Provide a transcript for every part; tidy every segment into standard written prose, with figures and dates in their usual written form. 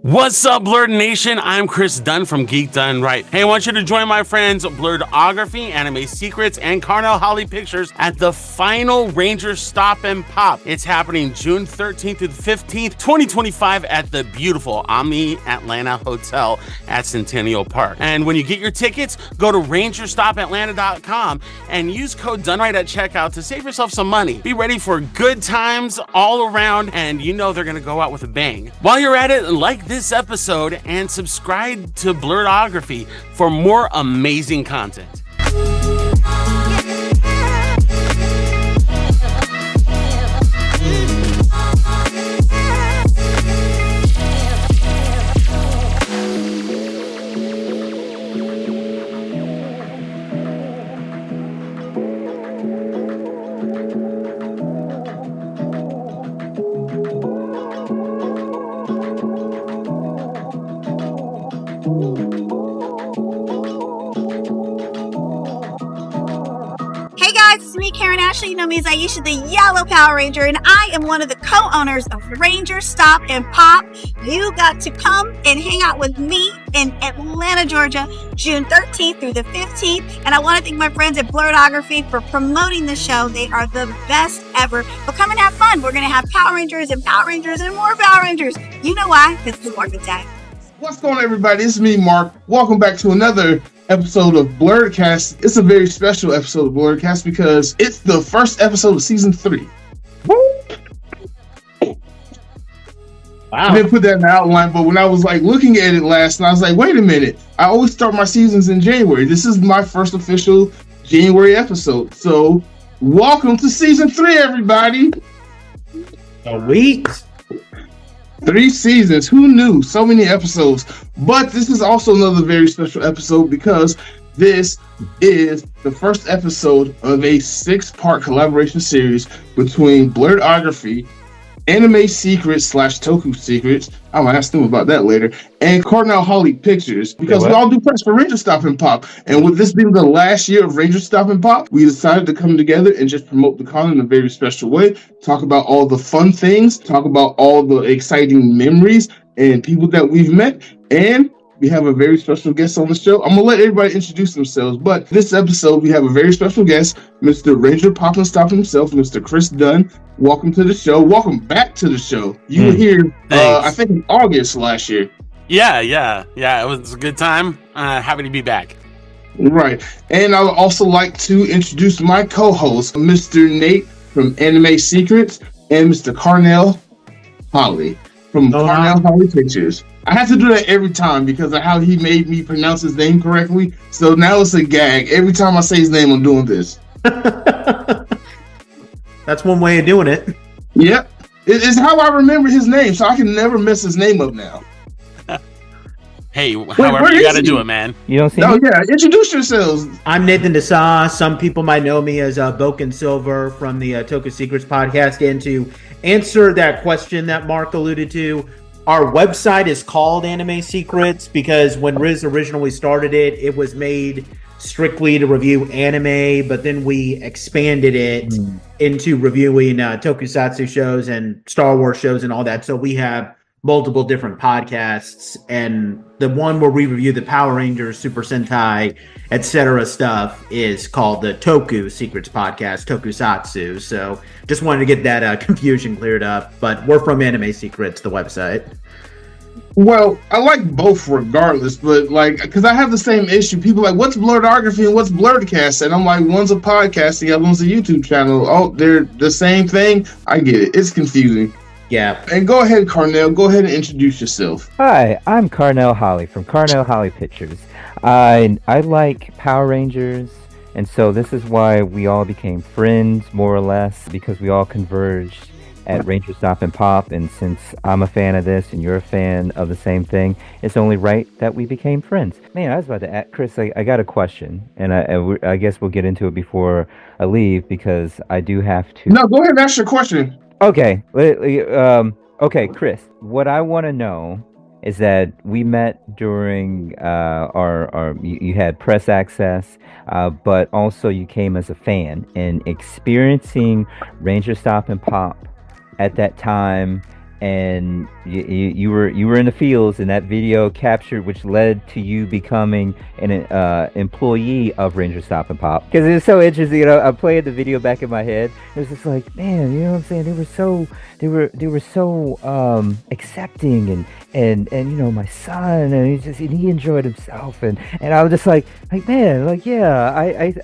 What's up, Blerd Nation? I'm Chris Dunn from Geek Dunn Ryte. Hey, I want you to join my friends BLERDOGRAPHY, Anime Sevrets, and Carnell Holley Pictures at the final RangerStop Pop. It's happening June 13th through the 15th, 2025 at the beautiful Omni Atlanta Hotel at Centennial Park. And when you get your tickets, go to RangerStopAtlanta.com and use code DUNNRYTE at checkout to save yourself some money. Be ready for good times all around, and you know they're going to go out with a bang. While you're at it, like this episode and subscribe to BLERDOGRAPHY for more amazing content. It's me, Karan. You know me as Aisha, the Yellow Power Ranger, and I am one of the co-owners of RangerStop Pop. You got to come and hang out with me in Atlanta, Georgia, June 13th through the 15th. And I want to thank my friends at BLERDOGRAPHY for promoting the show. They are the best ever. But come and have fun. We're going to have Power Rangers and Power Rangers and more Power Rangers. You know why? Because it's Morphin time. What's going on, everybody? It's me, Mark. Welcome back to another episode of BLERDOGRAPHY. It's a very special episode of BLERDOGRAPHY because it's the first episode of season 3. Woo! Wow. I didn't put that in the outline, but when I was looking at it last night, I was like, wait a minute. I always start my seasons in January. This is my first official January episode. So welcome to season 3, everybody. A week. 3 seasons. Who knew? So many episodes. But this is also another very special episode because this is the first episode of a 6-part collaboration series between BLERDOGRAPHY, Anime Sevrets / Toku Secrets, I'll ask them about that later, and Carnell Holley Pictures, because we all do press for RangerStop Pop. And with this being the last year of RangerStop Pop, we decided to come together and just promote the con in a very special way, talk about all the fun things, talk about all the exciting memories and people that we've met, and we have a very special guest on the show. I'm going to let everybody introduce themselves, but this episode, we have a very special guest, Mr. Ranger Pop and Stop himself, Mr. Chris Dunn. Welcome to the show. Welcome back to the show. You were here, I think, in August last year. Yeah. It was a good time. Happy to be back. Right. And I would also like to introduce my co-host, Mr. Nate from Anime Sevrets, and Mr. Carnell Holley from Carnell Holley Pictures. I have to do that every time because of how he made me pronounce his name correctly. So now it's a gag. Every time I say his name, I'm doing this. That's one way of doing it. Yep. It's how I remember his name, so I can never mess his name up now. Hey, however you got to do it, man. You don't see me? Yeah, introduce yourselves. I'm Nathan Desan. Some people might know me as Boken Silver from the Toku Secrets podcast. And to answer that question that Mark alluded to, our website is called Anime Sevrets because when Riz originally started it, it was made strictly to review anime, but then we expanded it into reviewing tokusatsu shows and Star Wars shows and all that. So we have multiple different podcasts, and the one where we review the Power Rangers, Super Sentai, etc. stuff is called the Toku Secrets Podcast, Tokusatsu. So just wanted to get that confusion cleared up, but we're from Anime Sevrets, the website. Well, I like both regardless, but because I have the same issue. People are like, what's BLERDOGRAPHY and what's BLERDOGRAPHY? And I'm like, one's a podcast, the other one's a YouTube channel. Oh, they're the same thing. I get it. It's confusing. Yeah. And go ahead, Carnell. Go ahead and introduce yourself. Hi, I'm Carnell Holley from Carnell Holley Pictures. I like Power Rangers, and so this is why we all became friends, more or less, because we all converged at RangerStop Pop, and since I'm a fan of this and you're a fan of the same thing, it's only right that we became friends. Man, I was about to ask Chris, I got a question, and I guess we'll get into it before I leave because I do have to. No, go ahead and ask your question. Okay, okay, Chris, what I want to know is that we met during our you had press access, but also you came as a fan, and experiencing RangerStop Pop at that time and you were in the fields, and that video captured, which led to you becoming an employee of RangerStop and Pop. Because it was so interesting. You know, I played the video back in my head. It was just like, man, you know what I'm saying? They were so accepting, and you know, my son, and he enjoyed himself, and I was just like man, like, yeah,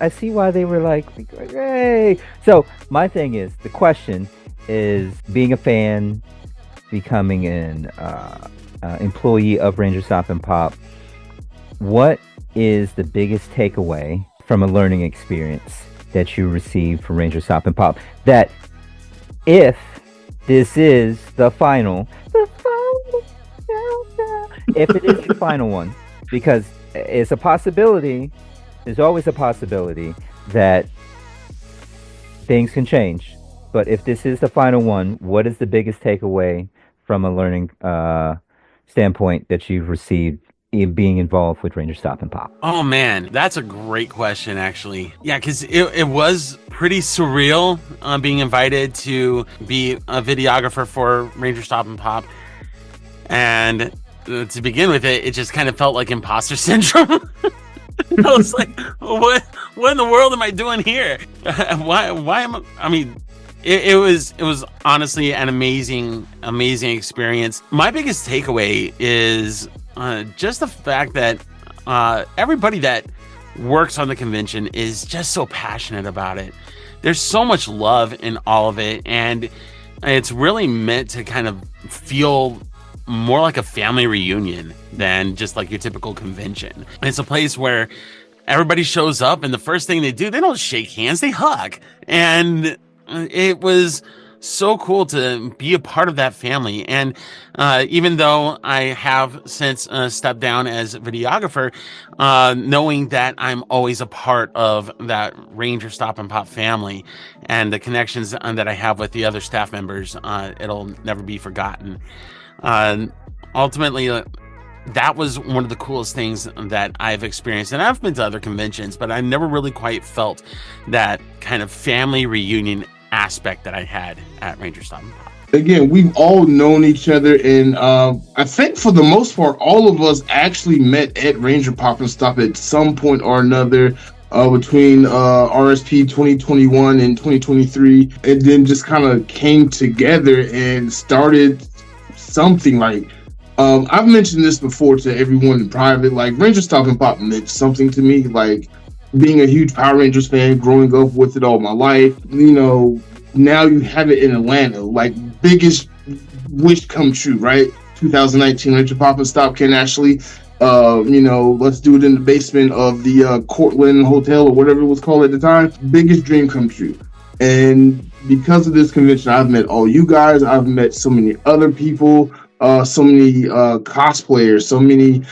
I see why they were like, hey. So my thing is, the question is, being a fan, becoming an employee of RangerStop and Pop, what is the biggest takeaway from a learning experience that you received from RangerStop and Pop? That if this is the final, if it is the final one, because it's a possibility, there's always a possibility that things can change. But if this is the final one, what is the biggest takeaway from a learning standpoint that you've received in being involved with RangerStop and Pop? Oh man, that's a great question, actually. Yeah, because it was pretty surreal being invited to be a videographer for RangerStop and Pop. And to begin with, it just kind of felt like imposter syndrome. I was like, what in the world am I doing here? Why am I mean, it was honestly an amazing experience. My biggest takeaway is just the fact that everybody that works on the convention is just so passionate about it. There's so much love in all of it, and it's really meant to kind of feel more like a family reunion than just like your typical convention. It's a place where everybody shows up, and the first thing they do, they don't shake hands, they hug. And it was so cool to be a part of that family. And even though I have since stepped down as videographer, knowing that I'm always a part of that RangerStop and Pop family and the connections that I have with the other staff members, it'll never be forgotten. Ultimately, that was one of the coolest things that I've experienced. And I've been to other conventions, but I never really quite felt that kind of family reunion aspect that I had at RangerStop and Pop. Again, we've all known each other, and I think for the most part, all of us actually met at Ranger Pop and Stop at some point or another between RSP 2021 and 2023, and then just kind of came together and started something. Like, I've mentioned this before to everyone in private, like RangerStop and Pop meant something to me. Like, being a huge Power Rangers fan, growing up with it all my life, you know, now you have it in Atlanta, like, biggest wish come true, right? 2019 Ranger Pop and Stop can actually, you know, let's do it in the basement of the Cortland Hotel or whatever it was called at the time. Biggest dream come true. And because of this convention, I've met all you guys. I've met so many other people, so many cosplayers, so many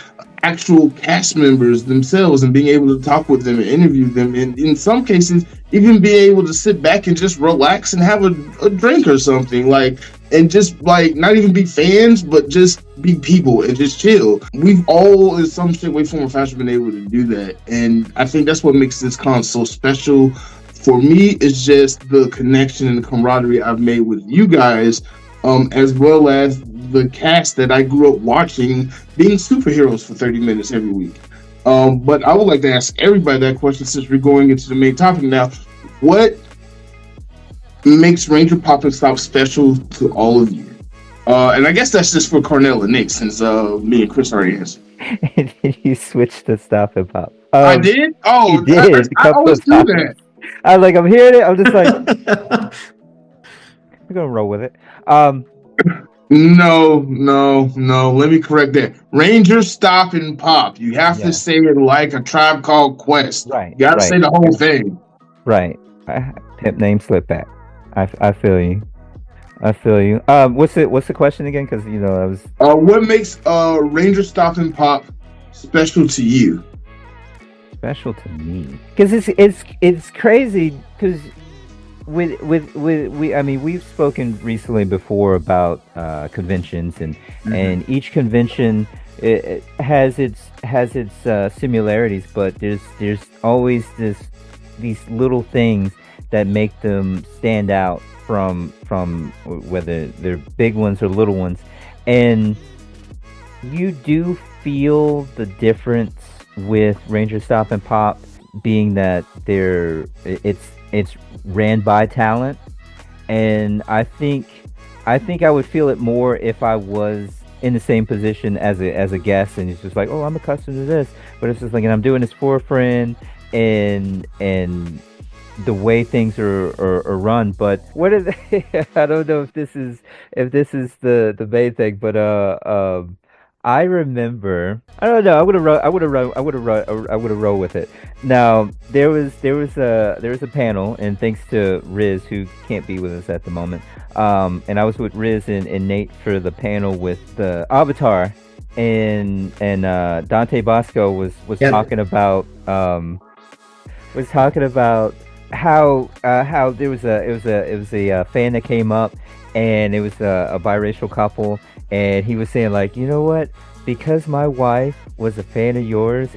actual cast members themselves, and being able to talk with them and interview them, and in some cases even being able to sit back and just relax and have a drink or something, like, and just like not even be fans, but just be people and just chill. We've all in some shape, way, form, or fashion been able to do that, and I think that's what makes this con so special. For me, it's just the connection and the camaraderie I've made with you guys, as well as the cast that I grew up watching being superheroes for 30 minutes every week. But I would like to ask everybody that question, since we're going into the main topic now. What makes Ranger Pop and Stop special to all of you? And I guess that's just for Carnell and Nick, since me and Chris already answered. You switched to Stop and Pop. I did? Oh, you did. I always do that. I was like, I'm hearing it. I'm just like, we're gonna roll with it. No. Let me correct that. RangerStop and Pop. You have to say it like a Tribe Called Quest. Right. You gotta say the whole thing. Right. Pimp name slip back. I feel you. What's the question again? Because you know I was. What makes RangerStop and Pop special to you? Special to me, because it's crazy. Because we've spoken recently before about conventions, and each convention it has its similarities, but there's always these little things that make them stand out from whether they're big ones or little ones, and you do feel the difference with RangerStop and Pop, being that it's ran by talent, and I think I would feel it more if I was in the same position as a guest, and it's just like, oh, I'm accustomed to this, but it's just like, and I'm doing this for a friend, and the way things are run. But what is I don't know if this is the main thing, but I remember, I don't know, I would have rolled with it. Now there was a panel, and thanks to Riz, who can't be with us at the moment, and I was with Riz and Nate for the panel with the Avatar, and Dante Bosco was talking about how there was a fan that came up, and it was a biracial couple, and he was saying, like, you know what, because my wife is a fan of yours,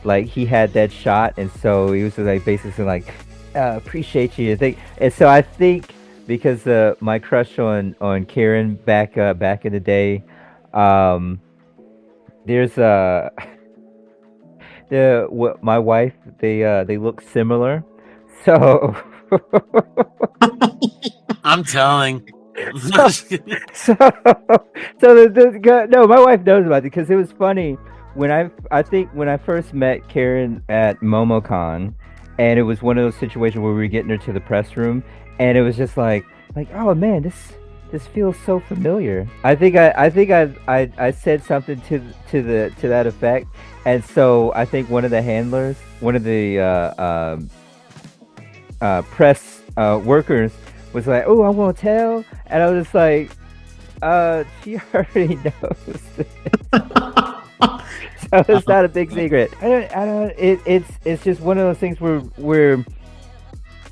like, he had that shot, and so he was like basically like, appreciate you, and so I think because my crush on Karan back in the day, there's my wife, they look similar, so I'm telling. so no, my wife knows about it, because it was funny when I think when I first met Karan at MomoCon, and it was one of those situations where we were getting her to the press room, and it was just like, oh man, this feels so familiar. I think I said something to that effect, and so I think one of the handlers, one of the press workers, was like, oh, I'm gonna tell, and I was just like, she already knows this. So it's not a big secret. It's just one of those things where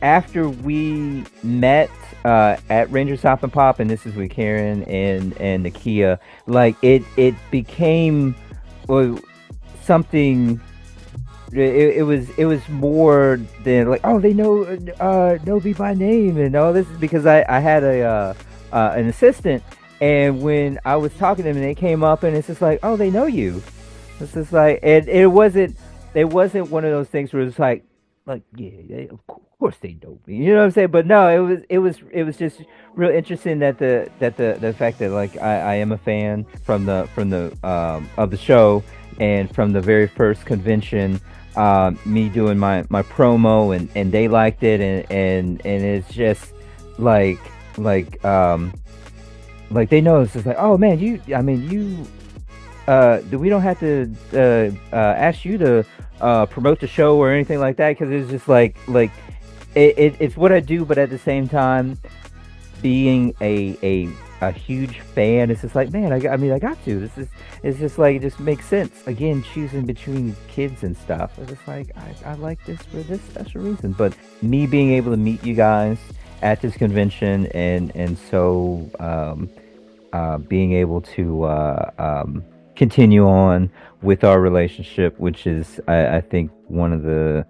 after we met at RangerStop and Pop, and this is with Karan and Nakia, like it became something. It was more than like, oh, they know me by name and all this, because I had an assistant, and when I was talking to them and they came up, and it's just like, oh, they know you. It's just like, and it wasn't one of those things where it's like yeah, of course they know me, you know what I'm saying? But no, it was just real interesting that the fact that, like, I am a fan from the of the show, and from the very first convention, me doing my promo, and they liked it, and it's just like they know. It's just like, oh man, you we don't have to ask you to promote the show or anything like that, because it's just like it's what I do, but at the same time, being a huge fan, it's just like, man, I got to. It's just like, it just makes sense. Again, choosing between kids and stuff, it's just like, I like this for this special reason. But me being able to meet you guys at this convention, and so being able to continue on with our relationship, which is, I think, one of the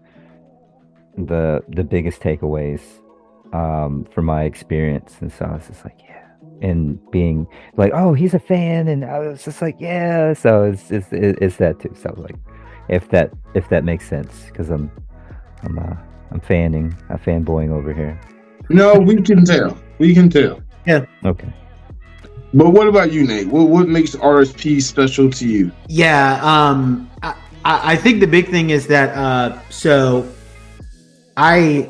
biggest takeaways from my experience. And so I was just like, yeah. And being like, oh, he's a fan, and I was just like, yeah. So it's that too. So like, if that makes sense, because I'm fanboying over here. No, we can tell. Yeah. Okay. But what about you, Nate? What makes RSP special to you? Yeah. I think the big thing is that so I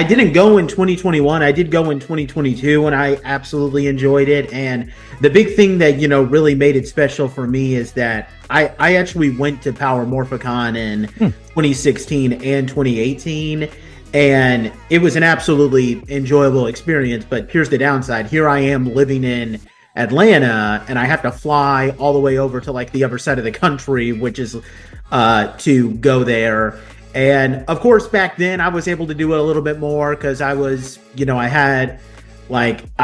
didn't go in 2021. I did go in 2022, and I absolutely enjoyed it. And the big thing that, really made it special for me is that I actually went to Power Morphicon in 2016 and 2018, and it was an absolutely enjoyable experience. But here's the downside. Here I am living in Atlanta, and I have to fly all the way over to like the other side of the country, which is to go there. And of course, back then I was able to do it a little bit more, because I was, I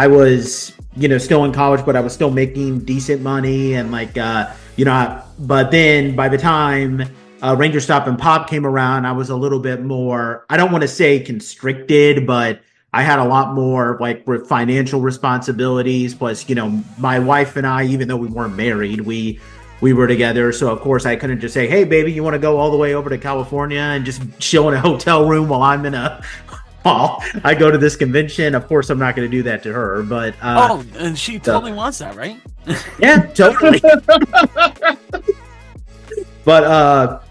was, still in college, but I was still making decent money, and but then by the time Ranger Stop and Pop came around, I was a little bit more, I don't want to say constricted, but I had a lot more like financial responsibilities. Plus, my wife and I, even though we weren't married, we were together. So of course I couldn't just say, hey baby, you want to go all the way over to California and just chill in a hotel room while I go to this convention. Of course I'm not going to do that to her, but and she totally wants that, right? Yeah, totally. But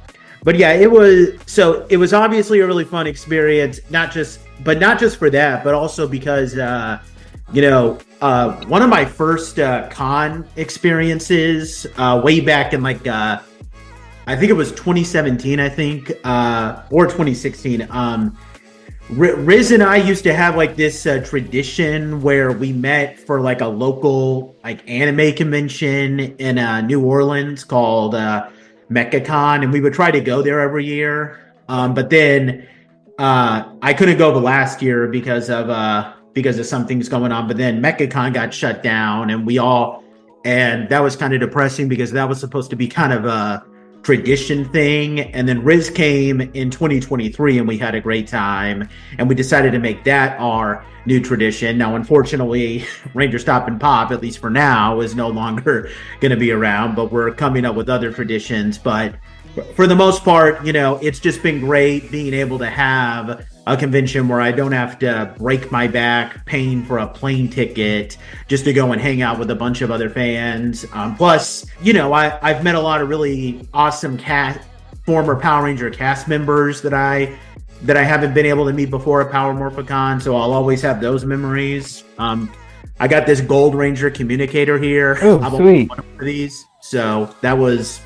yeah, it was obviously a really fun experience, not just for that, but also because one of my first con experiences way back in I think it was 2017, or 2016. Riz and I used to have this tradition where we met for a local anime convention in New Orleans called MechaCon, and we would try to go there every year. But then I couldn't go the last year because of some things going on. But then MechaCon got shut down, and that was kind of depressing because that was supposed to be kind of a tradition thing. And then Riz came in 2023 and we had a great time, and we decided to make that our new tradition. Now, unfortunately, Ranger Stop and Pop, at least for now, is no longer going to be around, but we're coming up with other traditions. But for the most part, it's just been great being able to have a convention where I don't have to break my back paying for a plane ticket just to go and hang out with a bunch of other fans. Plus, I've met a lot of really awesome former Power Ranger cast members that I haven't been able to meet before at Power Morphicon, so I'll always have those memories. I got this Gold Ranger communicator here. Oh, sweet. One of these. So that was,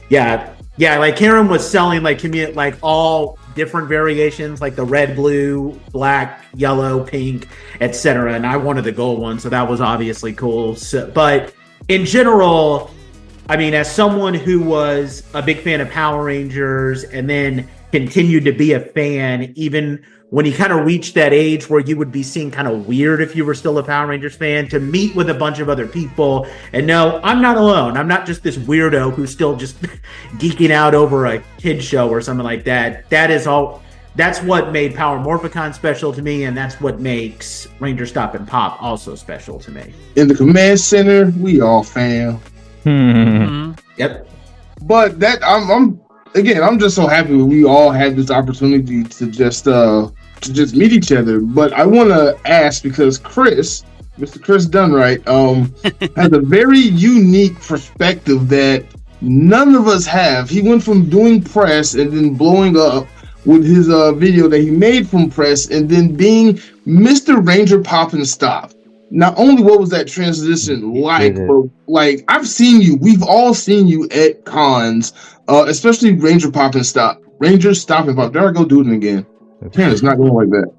yeah, Karan was selling all different variations, like the red, blue, black, yellow, pink, etc. And I wanted the gold one, so that was obviously cool. So, but in general, I mean, as someone who was a big fan of Power Rangers and then continued to be a fan, even when you kind of reached that age where you would be seen kind of weird if you were still a Power Rangers fan, to meet with a bunch of other people and no, I'm not alone. I'm not just this weirdo who's still just geeking out over a kid show or something like that. That's what made Power Morphicon special to me, and that's what makes Ranger Stop and Pop also special to me. In the command center, we all fam. Yep. But that I'm just so happy we all had this opportunity to just meet each other. But I want to ask, because Mr. Chris Dunn Ryte, has a very unique perspective that none of us have. He went from doing press and then blowing up with his video that he made from press, and then being Mr. Ranger Pop and Stop. Not only what was that transition like, but I've seen you. We've all seen you at cons, especially Ranger Pop and Stop. Ranger Stop and Pop. There I go doing it again. It's not going like that.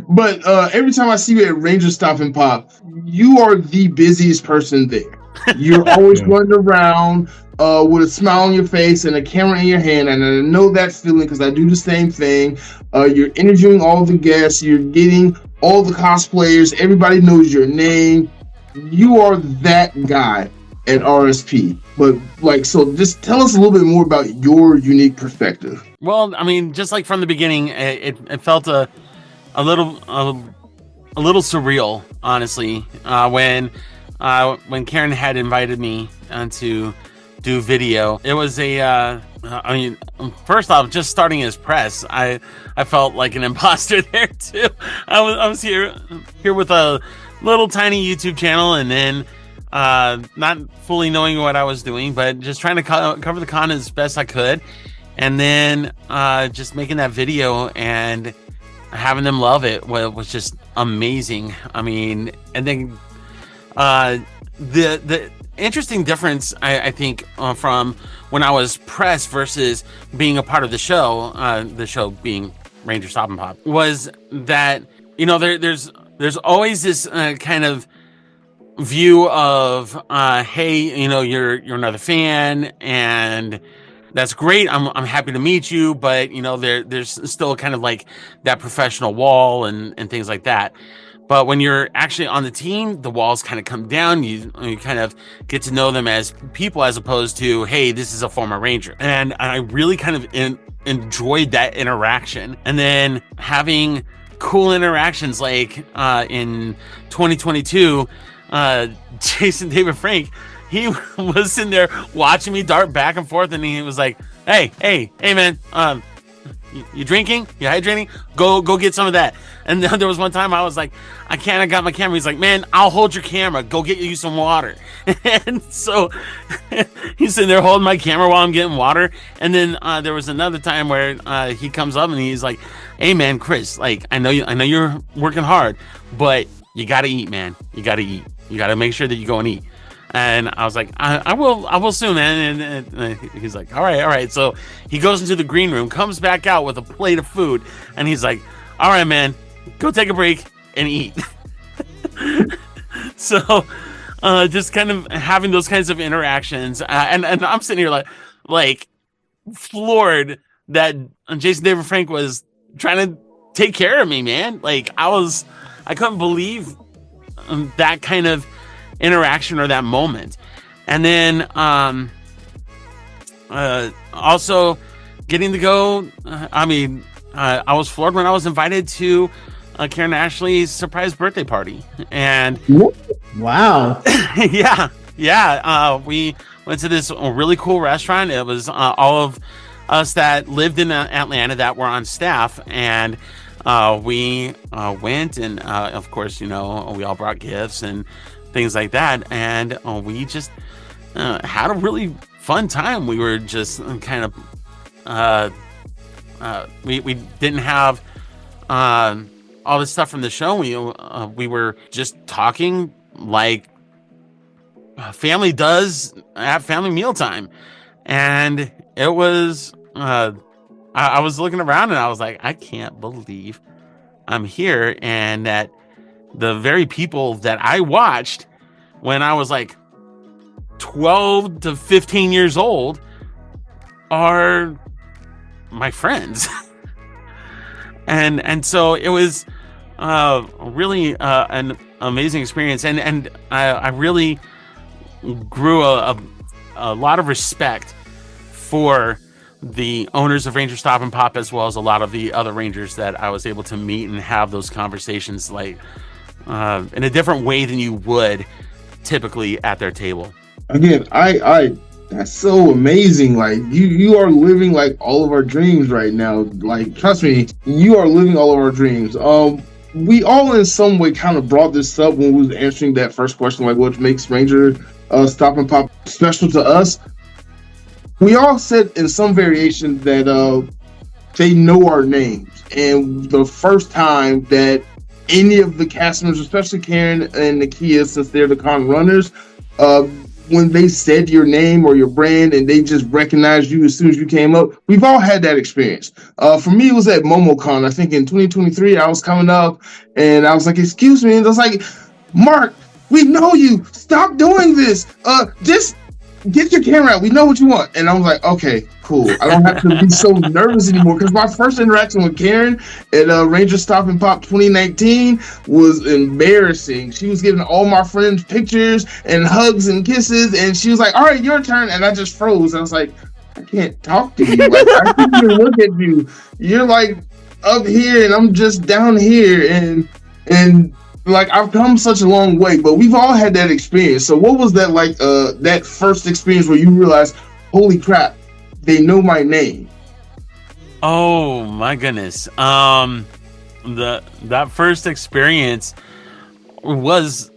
But every time I see you at Ranger Stop and Pop, you are the busiest person there. You're always running around with a smile on your face and a camera in your hand, and I know that feeling because I do the same thing. You're interviewing all the guests. You're getting all the cosplayers. Everybody knows your name. You are that guy at RSP. But so just tell us a little bit more about your unique perspective. Well, I mean, just like from the beginning, it felt a little surreal, honestly, when Karan had invited me to do video. It was first off, just starting as press, I felt like an imposter there too. I was here with a little tiny YouTube channel, and then not fully knowing what I was doing, but just trying to cover the con as best I could, and then just making that video and having them love it was just amazing. I mean, and then the interesting difference, I think, from when I was press versus being a part of the show being Ranger Stop and Pop, was that there's always this kind of view of hey, you're another fan, and that's great. I'm happy to meet you, but there's still kind of like that professional wall and things like that. But when you're actually on the team, the walls kind of come down. You kind of get to know them as people, as opposed to, hey, this is a former Ranger. And I really kind of enjoyed that interaction. And then having cool interactions like in 2022, Jason David Frank, he was sitting there watching me dart back and forth, and he was like, hey, man, you drinking? You hydrating? Go get some of that. And then there was one time I was like, I got my camera. He's like, man, I'll hold your camera. Go get you some water. And so he's sitting there holding my camera while I'm getting water. And then there was another time where he comes up and he's like, hey man, Chris, like, I know you're working hard, but you gotta eat, man. You gotta eat. You gotta make sure that you go and eat. And I was like, I will soon, man. And he's like, all right. So he goes into the green room, comes back out with a plate of food, and he's like, all right, man, go take a break and eat. So just kind of having those kinds of interactions. And I'm sitting here like floored that Jason David Frank was trying to take care of me, man. Like I couldn't believe that kind of interaction or that moment. And then also getting to go, I was floored when I was invited to Karen Ashley's surprise birthday party. And wow. yeah. We went to this really cool restaurant. It was all of us that lived in Atlanta that were on staff, and we went, and of course, we all brought gifts and things like that, and we just had a really fun time. We were just kind of we didn't have all this stuff from the show. We were just talking like family does at family mealtime, and it was I was looking around and I was like, I can't believe I'm here, and that the very people that I watched when I was like 12 to 15 years old are my friends. and so it was really an amazing experience, and I really grew a lot of respect for the owners of RangerStop and Pop, as well as a lot of the other Rangers that I was able to meet and have those conversations like in a different way than you would typically at their table. Again, I that's so amazing. Like you are living like all of our dreams right now. Like, trust me, you are living all of our dreams. We all in some way kind of brought this up when we was answering that first question, like what makes Ranger Stop and Pop special to us. We all said in some variation that they know our names, and the first time that any of the cast members, especially Karen and Nakia, since they're the con runners, when they said your name or your brand and they just recognized you as soon as you came up, we've all had that experience. For me, it was at MomoCon. I think in 2023, I was coming up and I was like, excuse me. And I was like, Mark, we know you. Stop doing this. Just get your camera out. We know what you want. And I was like, okay, cool. I don't have to be so nervous anymore, because my first interaction with Karen at RangerStop and Pop 2019 was embarrassing. She was giving all my friends pictures and hugs and kisses, and she was like, all right, your turn. And I just froze. I was like, I can't talk to you. Like, I can't even look at you. You're like up here and I'm just down here, and like, I've come such a long way. But we've all had that experience. So what was that like, that first experience where you realized, holy crap, they know my name? Oh my goodness. That first experience was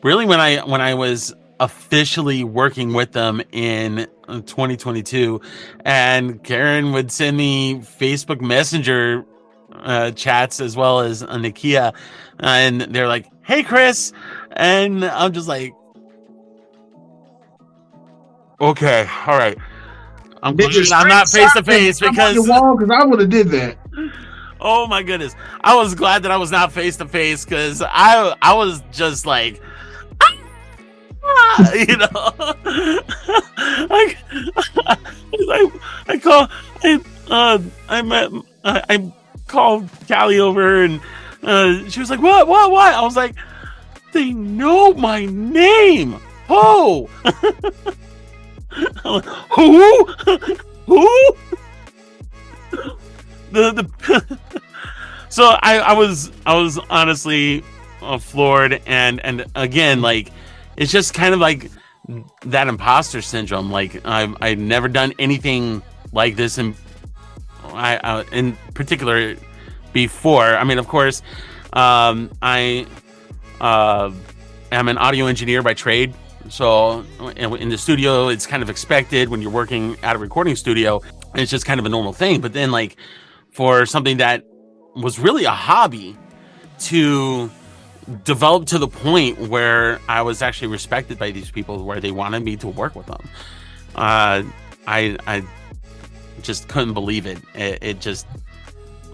really when I was officially working with them in 2022, and Karen would send me Facebook Messenger chats, as well as Nakia, and they're like, hey Chris, and I'm just like, okay, all right, I'm not face to face, because I would have did that. Oh my goodness, I was glad that I was not face to face, because I was just like, you know, I called Callie over, and She was like, what? I was like, they know my name. Oh, who? Who? The So I was honestly floored, and again, like, it's just kind of like that imposter syndrome. Like, I've never done anything like this in particular before. I mean, of course, I am an audio engineer by trade. So in the studio, it's kind of expected when you're working at a recording studio. It's just kind of a normal thing. But then, like, for something that was really a hobby to develop to the point where I was actually respected by these people, where they wanted me to work with them, I just couldn't believe it. It just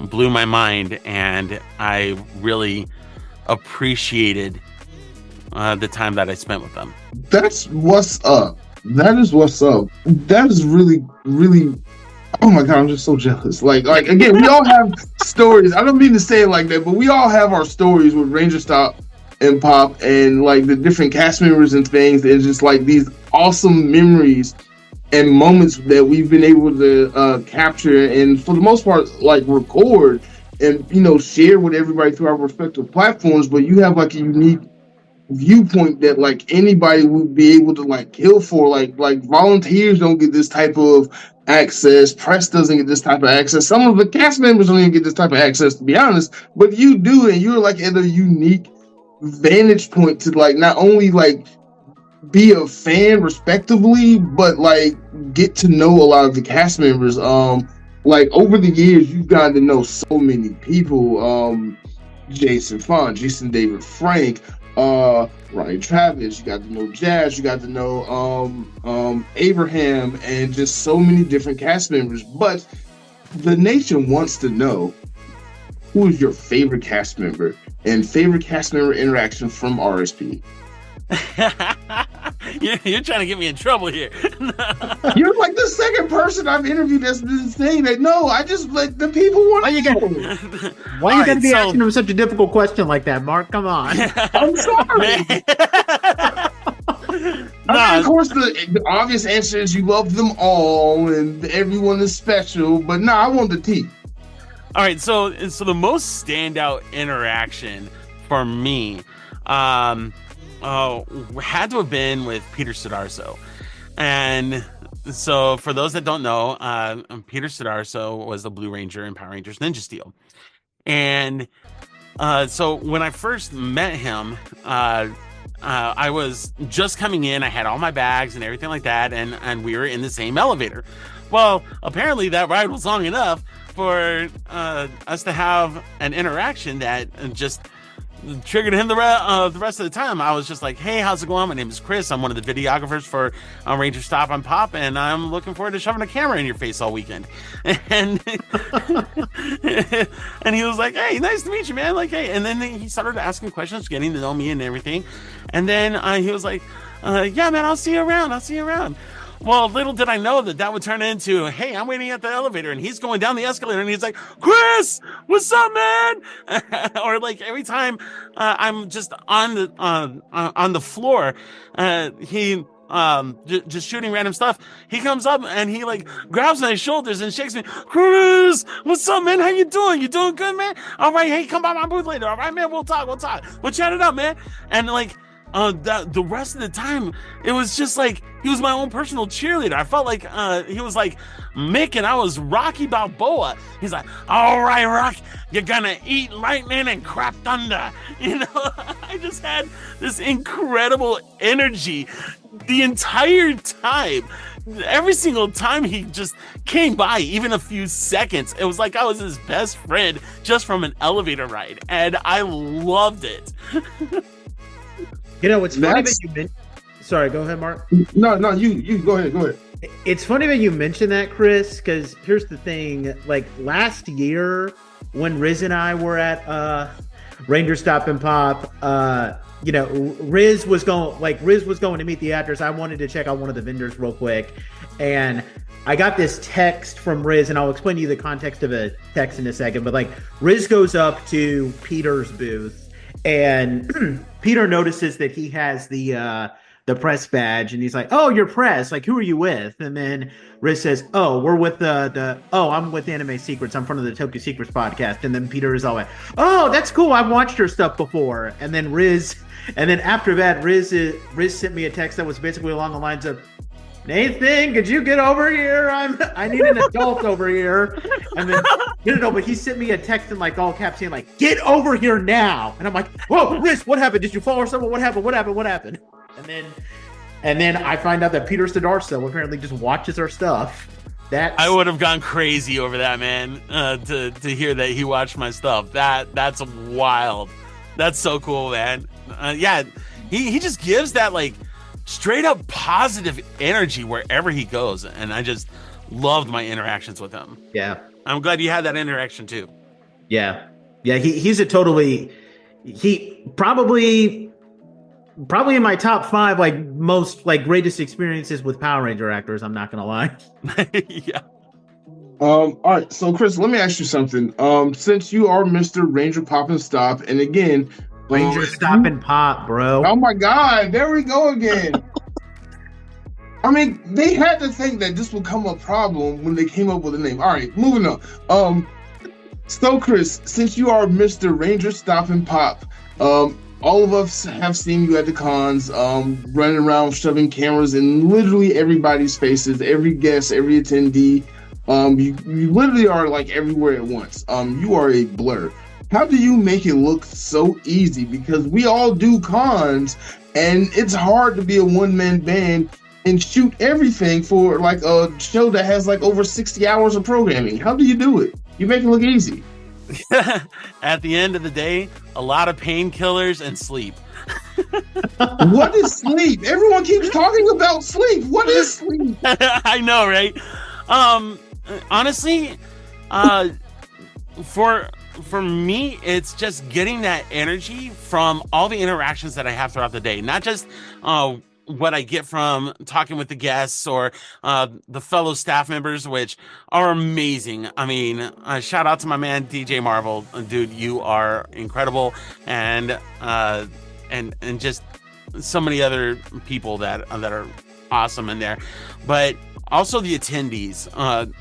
blew my mind, and I really appreciated the time that I spent with them. That's what's up. That is what's up. That is really, really. Oh my God, I'm just so jealous. Like again, we all have stories. I don't mean to say it like that, but we all have our stories with RangerStop and Pop, and like the different cast members and things. It's just like these awesome memories and moments that we've been able to capture, and for the most part, like, record and, you know, share with everybody through our respective platforms. But you have like a unique viewpoint that like anybody would be able to like kill for. Like volunteers don't get this type of access. Press doesn't get this type of access. Some of the cast members don't even get this type of access, to be honest. But you do, and you're like at a unique vantage point to like not only like be a fan respectively, but like get to know a lot of the cast members. Like over the years, you've gotten to know so many people. Jason Fon, Jason David Frank, Ryan Travis. You got to know Jazz. You got to know Abraham, and just so many different cast members. But the nation wants to know, who is your favorite cast member and favorite cast member interaction from RSP? You're trying to get me in trouble here. You're like the second person I've interviewed that's been saying that. No, I just like the people want. Why you gotta be asking him such a difficult question like that, Mark? Come on. I'm sorry. I mean, of course, the obvious answer is you love them all and everyone is special. But no, I want the tea. All right, so the most standout interaction for me, had to have been with Peter Sudarso. And so for those that don't know, Peter Sudarso was the Blue Ranger in Power Rangers Ninja Steel. And so when I first met him, I was just coming in. I had all my bags and everything like that, and we were in the same elevator. Well, apparently that ride was long enough for us to have an interaction that just triggered him the rest of the time. I was just like, hey, how's it going? My name is Chris. I'm one of the videographers for RangerStop and Pop, and I'm looking forward to shoving a camera in your face all weekend. And and he was like, hey, nice to meet you, man. Like, hey. And then he started asking questions, getting to know me and everything. And then he was like, yeah, man, I'll see you around. Well, little did I know that would turn into, hey, I'm waiting at the elevator, and he's going down the escalator, and he's like, Chris, what's up, man? Or like every time I'm just on the floor, he just shooting random stuff, he comes up and he like grabs my shoulders and shakes me. Chris, what's up, man? How you doing? You doing good, man? All right, hey, come by my booth later. All right, man, we'll talk. We'll chat it up, man. And like, the rest of the time, it was just like he was my own personal cheerleader. I felt like he was like Mick and I was Rocky Balboa. He's like, all right, Rock, you're gonna eat lightning and crap thunder. You know, I just had this incredible energy the entire time. Every single time he just came by, even a few seconds, it was like I was his best friend just from an elevator ride, and I loved it. You know, it's funny that you mentioned. Sorry, go ahead, Mark. No, you go ahead. It's funny that you mentioned that, Chris, because here's the thing. Like last year, when Riz and I were at RangerStop and Pop, you know, Riz was going to meet the actors. I wanted to check out one of the vendors real quick, and I got this text from Riz, and I'll explain to you the context of a text in a second. But like, Riz goes up to Peter's booth, and Peter notices that he has the press badge, and he's like, "Oh, you're press. Like, who are you with?" And then Riz says, "Oh, we're with I'm with Anime Secrets. I'm from the Tokyo Secrets podcast." And then Peter is all like, "Oh, that's cool. I've watched your stuff before." And then after that, Riz sent me a text that was basically along the lines of, "Nathan, could you get over here? I need an adult over here." And then no, but he sent me a text in like all caps saying like, "Get over here now." And I'm like, "Whoa, Riz, what happened? Did you follow someone? What happened?" And then I find out that Peter Stodarso apparently just watches our stuff. I would have gone crazy over that, man. To hear that he watched my stuff. That's wild. That's so cool, man. Yeah, he just gives that like straight up positive energy wherever he goes, and I just loved my interactions with him. Yeah, I'm glad you had that interaction too. Yeah. He's probably in my top 5 like most like greatest experiences with Power Ranger actors. I'm not gonna lie. Yeah. All right, so Chris, let me ask you something. Since you are Mr. Ranger Pop and Stop, and again, Ranger Stop and Pop, bro. Oh my God, there we go again. I mean, they had to think that this would become a problem when they came up with a name. All right, moving on. So Chris, since you are Mr. Ranger Stop and Pop, all of us have seen you at the cons, running around shoving cameras in literally everybody's faces, every guest, every attendee. You literally are like everywhere at once. You are a blur. How do you make it look so easy? Because we all do cons, and it's hard to be a one-man band and shoot everything for like a show that has like over 60 hours of programming. How do you do it? You make it look easy. At the end of the day, a lot of painkillers and sleep. What is sleep? Everyone keeps talking about sleep. What is sleep? I know, right? Honestly, for me, it's just getting that energy from all the interactions that I have throughout the day, not just what I get from talking with the guests or the fellow staff members, which are amazing. I mean, shout out to my man DJ Marvel, dude. You are incredible, and just so many other people that are awesome in there, but also the attendees.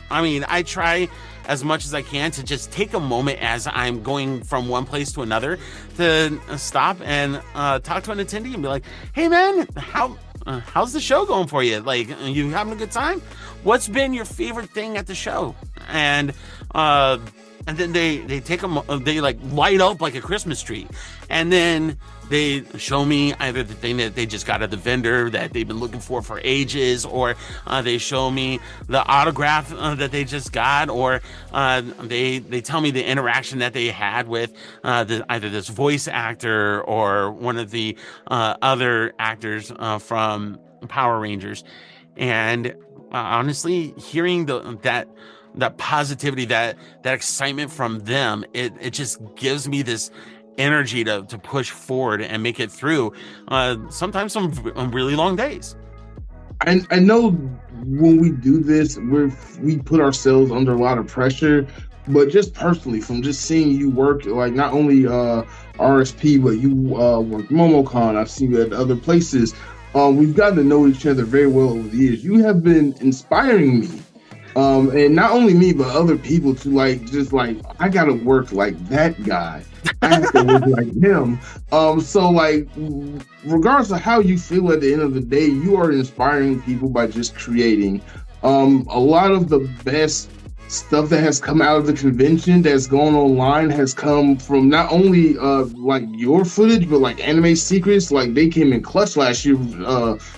I mean, I try as much as I can to just take a moment as I'm going from one place to another to stop and talk to an attendee and be like, "Hey man, how's the show going for you? Like, you having a good time? What's been your favorite thing at the show?" And then they take them, they like light up like a Christmas tree, and then they show me either the thing that they just got at the vendor that they've been looking for ages, or they show me the autograph that they just got, or they tell me the interaction that they had with either this voice actor or one of the other actors from Power Rangers. And honestly, hearing that positivity, that excitement from them, it just gives me this energy to push forward and make it through sometimes some really long days. I know when we do this, we put ourselves under a lot of pressure, but just personally, from just seeing you work, like not only RSP, but you work MomoCon, I've seen you at other places. We've gotten to know each other very well over the years. You have been inspiring me. And not only me, but other people to I gotta work like that guy. I have to work like him. So like, regardless of how you feel at the end of the day, you are inspiring people by just creating. A lot of the best stuff that has come out of the convention that's gone online has come from not only like your footage, but like Anime Secrets. Like, they came in clutch last year,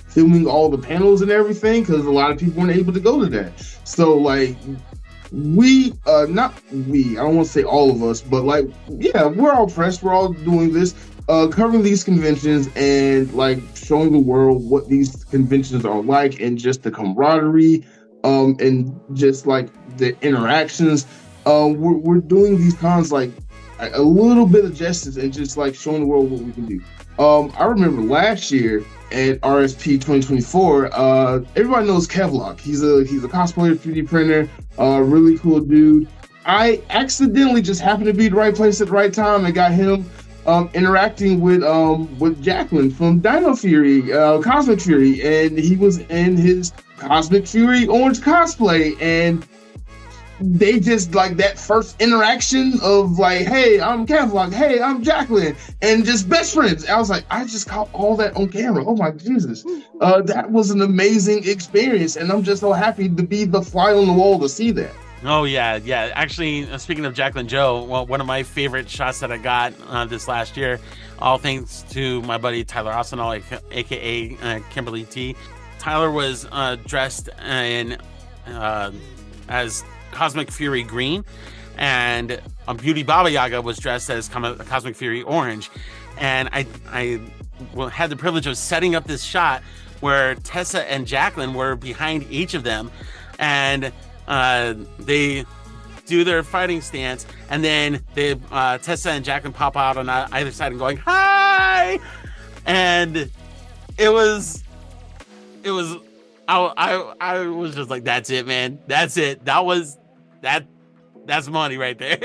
filming all the panels and everything, because a lot of people weren't able to go to that. So like, I don't want to say all of us, but like, yeah, we're all pressed. We're all doing this, covering these conventions and like showing the world what these conventions are like, and just the camaraderie, and just like the interactions. We're doing these cons like a little bit of justice, and just like showing the world what we can do. I remember last year at RSP 2024, everybody knows Kevlock. He's a cosplayer, 3D printer, really cool dude. I accidentally just happened to be at the right place at the right time and got him interacting with Jacqueline from Dino Fury, Cosmic Fury, and he was in his Cosmic Fury orange cosplay, and they just like that first interaction of like, hey, I'm Kevlock, hey, I'm Jacqueline, and just best friends. I was like, I just caught all that on camera. Oh my Jesus. That was an amazing experience, and I'm just so happy to be the fly on the wall to see that. Oh yeah. Actually, speaking of Jacqueline Joe, well, one of my favorite shots that I got this last year, all thanks to my buddy Tyler Austinall, aka Kimberly T. Tyler was dressed in as Cosmic Fury Green, and Beauty Baba Yaga was dressed as Cosmic Fury Orange, and I had the privilege of setting up this shot where Tessa and Jacqueline were behind each of them, and they do their fighting stance, and then Tessa and Jacqueline pop out on either side and going hi, and I was just like, that's it, man, that's it. That's money right there.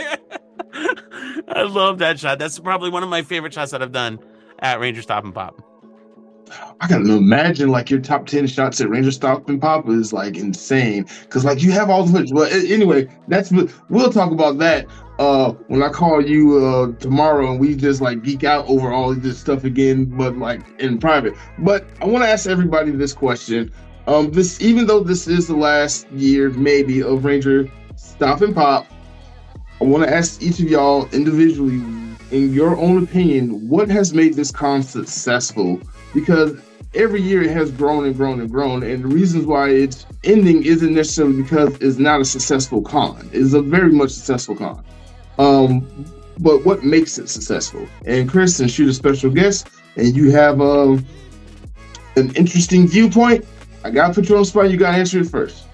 I love that shot. That's probably one of my favorite shots that I've done at RangerStop and Pop. I gotta imagine like your top 10 shots at RangerStop and Pop is like insane, because like you have all the footage. Well, anyway, we'll talk about that when I call you tomorrow, and we just like geek out over all of this stuff again, but like in private. But I want to ask everybody this question. Even though this is the last year maybe of RangerStop and Pop, I want to ask each of y'all individually, in your own opinion, what has made this con successful? Because every year it has grown and grown and grown, and the reasons why it's ending isn't necessarily because it's not a successful con. It's a very much successful con. But what makes it successful? And Chris, since you're the special guest and you have an interesting viewpoint, I gotta put you on the spot. You gotta answer it first.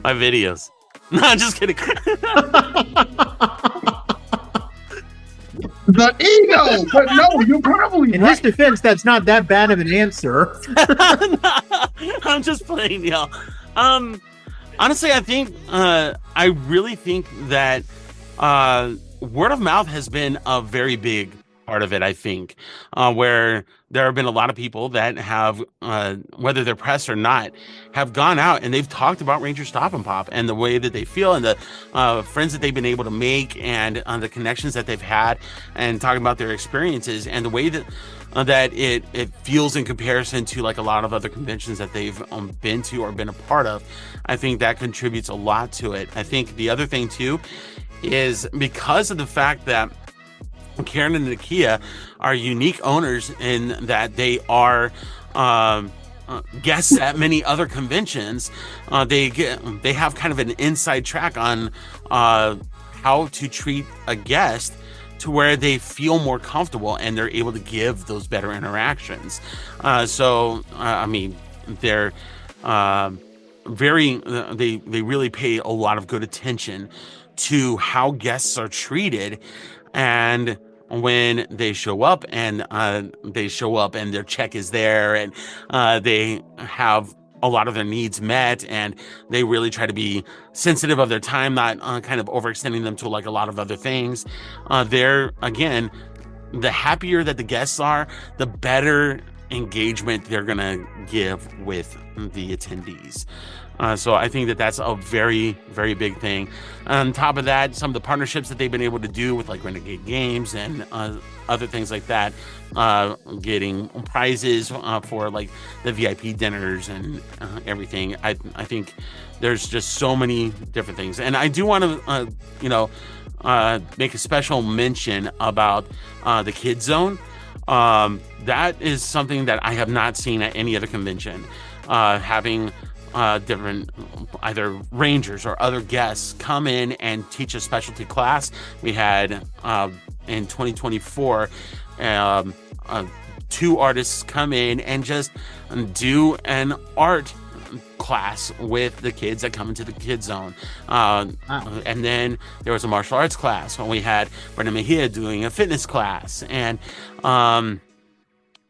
My videos. No, I'm just kidding. The ego, but no, you're probably In right. his defense, that's not that bad of an answer. I'm just playing, y'all. Honestly, I really think that word of mouth has been a very big part of it. I think where there have been a lot of people that have, whether they're press or not, have gone out and they've talked about RangerStop and Pop and the way that they feel and the friends that they've been able to make and the connections that they've had, and talking about their experiences and the way that it feels in comparison to like a lot of other conventions that they've been to or been a part of. I think that contributes a lot to it. I think the other thing too is because of the fact that Karan and Nakia are unique owners in that they are guests at many other conventions. They have kind of an inside track on how to treat a guest to where they feel more comfortable and they're able to give those better interactions. I mean, they're they really pay a lot of good attention to how guests are treated, and when they show up and their check is there and they have a lot of their needs met, and they really try to be sensitive of their time, not kind of overextending them to like a lot of other things. They're, again, the happier that the guests are, the better engagement they're gonna give with the attendees. So I think that that's a very, very big thing. On top of that, some of the partnerships that they've been able to do with like Renegade Games and other things like that, getting prizes for like the VIP dinners and everything. I think there's just so many different things. And I do want to, make a special mention about the Kids Zone. That is something that I have not seen at any other convention. Having different either rangers or other guests come in and teach a specialty class. We had in 2024 two artists come in and just do an art class with the kids that come into the Kids Zone. And then there was a martial arts class when we had Brenda Mejia doing a fitness class, and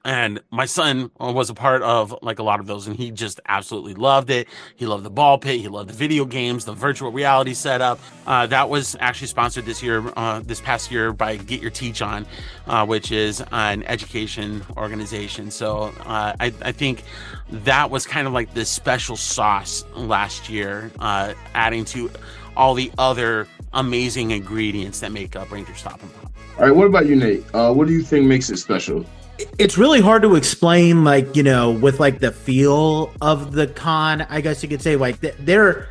And my son was a part of like a lot of those, and he just absolutely loved it. He loved the ball pit. He loved the video games, the virtual reality setup. That was actually sponsored this past year by Get Your Teach On, which is an education organization. So I think that was kind of like this special sauce last year, adding to all the other amazing ingredients that make up RangerStop and Pop. All right, what about you, Nate? What do you think makes it special? It's really hard to explain, like, you know, with like the feel of the con. I guess you could say like there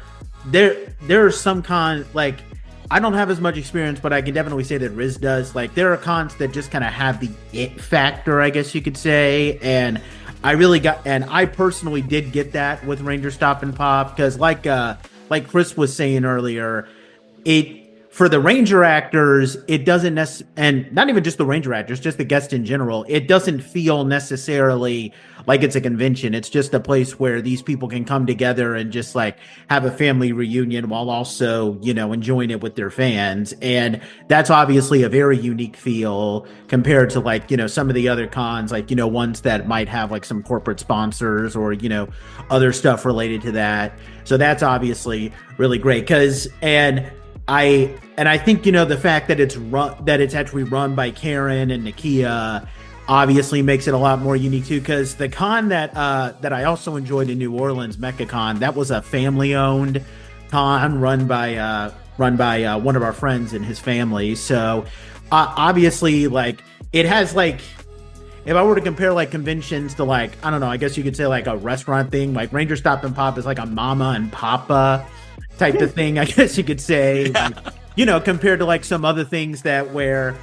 are some cons, like, I don't have as much experience, but I can definitely say that Riz does. Like, there are cons that just kind of have the it factor, I guess you could say. And I personally did get that with RangerStop and Pop, because like Chris was saying earlier, for the Ranger actors, it doesn't and not even just the Ranger actors, just the guests in general, it doesn't feel necessarily like it's a convention. It's just a place where these people can come together and just like have a family reunion while also, you know, enjoying it with their fans. And that's obviously a very unique feel compared to like, you know, some of the other cons, like, you know, ones that might have like some corporate sponsors or, you know, other stuff related to that. So that's obviously really great. I think, you know, the fact that it's actually run by Karan and Nakia obviously makes it a lot more unique too. Because the con that I also enjoyed in New Orleans, MechaCon, that was a family-owned con run by one of our friends and his family. So obviously, like, it has like, if I were to compare like conventions to like, I don't know, I guess you could say like a restaurant thing, like RangerStop and Pop is like a mama and papa type of thing, I guess you could say. Like, you know, compared to like some other things that where,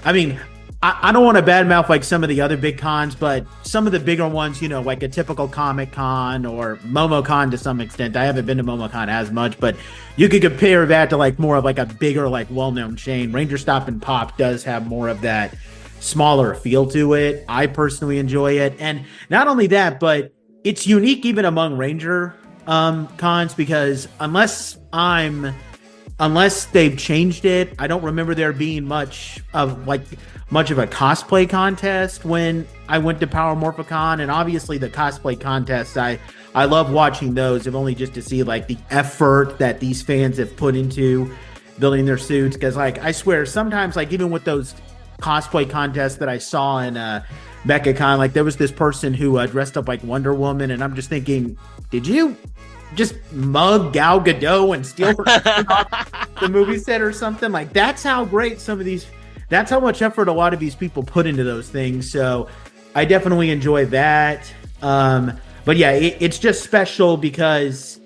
I mean, I don't want to badmouth like some of the other big cons, but some of the bigger ones, you know, like a typical Comic Con or MomoCon to some extent. I haven't been to MomoCon as much, but you could compare that to like more of like a bigger, like well-known chain. RangerStop and Pop does have more of that smaller feel to it. I personally enjoy it. And not only that, but it's unique even among Ranger cons, because unless they've changed it, I don't remember there being much of a cosplay contest when I went to Power Morphicon. And obviously the cosplay contests, I love watching those, if only just to see like the effort that these fans have put into building their suits. Because like, I swear sometimes, like, even with those cosplay contests that I saw in MechaCon, like there was this person who dressed up like Wonder Woman, and I'm just thinking, did you just mug Gal Gadot and steal her off the movie set or something? Like, that's how great that's how much effort a lot of these people put into those things. So I definitely enjoy that. But yeah, it's just special because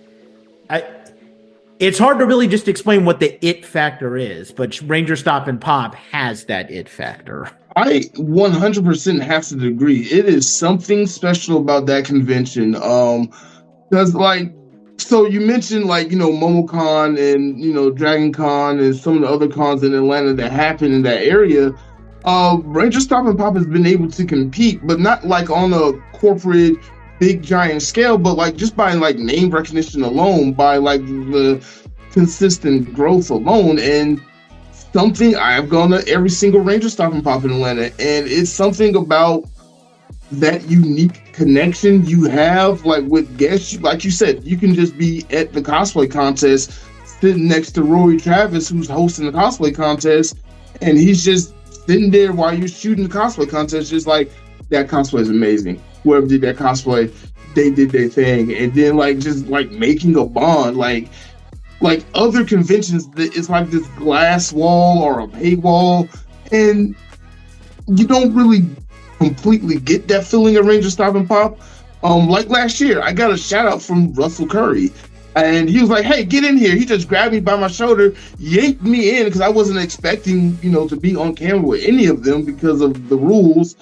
it's hard to really just explain what the it factor is, but RangerStop and Pop has that it factor. I 100% have to agree. It is something special about that convention. Because like, so you mentioned like, you know, MomoCon and, you know, Dragon Con and some of the other cons in Atlanta that happen in that area. RangerStop and Pop has been able to compete, but not like on a corporate big giant scale, but like just by like name recognition alone, by like the consistent growth alone. And something, I've gone to every single RangerStop and Pop in Atlanta, and it's something about that unique connection you have, like with guests. Like you said, you can just be at the cosplay contest sitting next to Rory Travis, who's hosting the cosplay contest, and he's just sitting there while you're shooting the cosplay contest, just like, that cosplay is amazing. Whoever did that cosplay, they did their thing. And then like just like making a bond, like other conventions, it's like this glass wall or a paywall, and you don't really completely get that feeling at RangerStop and Pop. Like last year, I got a shout out from Russell Curry, and he was like, "Hey, get in here." He just grabbed me by my shoulder, yanked me in, because I wasn't expecting, you know, to be on camera with any of them because of the rules.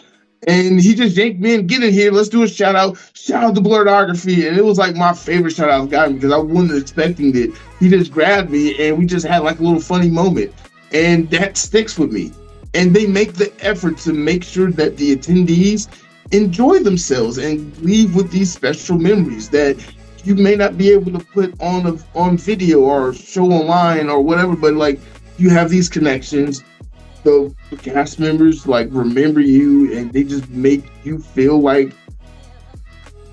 And he just yanked me in, "Get in here, let's do a shout out to BLERDOGRAPHY." And it was like my favorite shout out I've gotten, because I wasn't expecting it. He just grabbed me and we just had like a little funny moment, and that sticks with me. And they make the effort to make sure that the attendees enjoy themselves and leave with these special memories that you may not be able to put on video or show online or whatever, but like, you have these connections. the cast members like remember you and they just make you feel like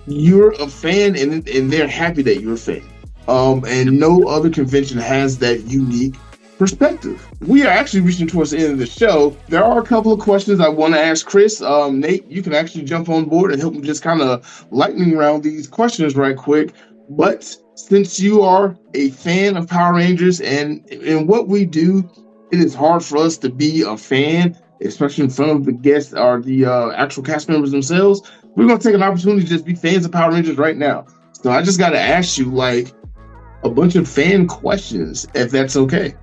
you're a fan and they're happy that you're a fan. And no other convention has that unique perspective. We are actually reaching towards the end of the show. There are a couple of questions I want to ask Chris. Nate, you can actually jump on board and help me just kind of lightning round these questions right quick. But since you are a fan of Power Rangers and in what we do, it is hard for us to be a fan, especially in front of the guests or the actual cast members themselves. We're going to take an opportunity to just be fans of Power Rangers right now. So I just got to ask you like a bunch of fan questions, if that's okay.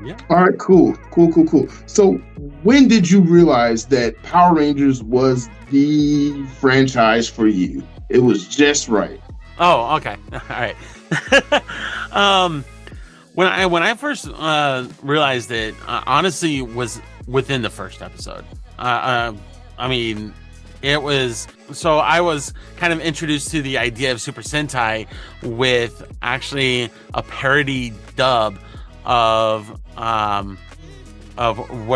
Yeah. All right, cool. So when did you realize that Power Rangers was the franchise for you? It was just right. Oh, okay. All right. When I first realized it, honestly, was within the first episode. I mean, it was so I was kind of introduced to the idea of Super Sentai with actually a parody dub of one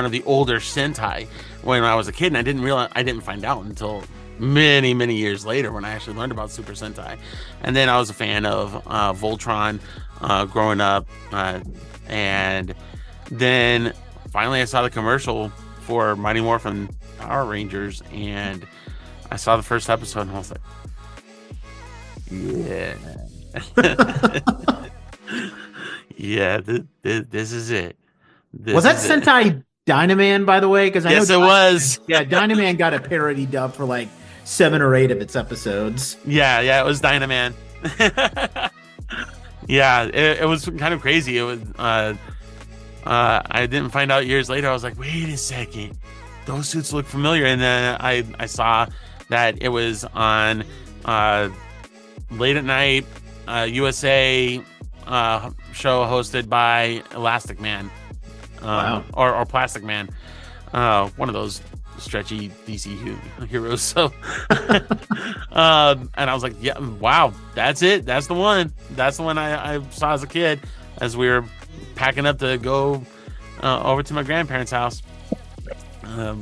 of the older Sentai when I was a kid, and I didn't find out until many years later when I actually learned about Super Sentai. And then I was a fan of Voltron growing up, and then finally I saw the commercial for Mighty Morphin Power Rangers, and I saw the first episode and I was like, yeah. Yeah, this is it. Was that Sentai Dynaman, by the way? Because I yes, know it was. Yeah, Dynaman got a parody dub for like 7 or 8 of its episodes. Yeah, it was Dynaman. Yeah, it was kind of crazy. It was. I didn't find out years later. I was like, wait a second, those suits look familiar, and then I saw that it was on late at night USA show hosted by Elastic Man, wow, or Plastic Man, one of those stretchy DC heroes. So, and I was like, yeah, wow, that's it. That's the one. That's the one I saw as a kid as we were packing up to go over to my grandparents' house.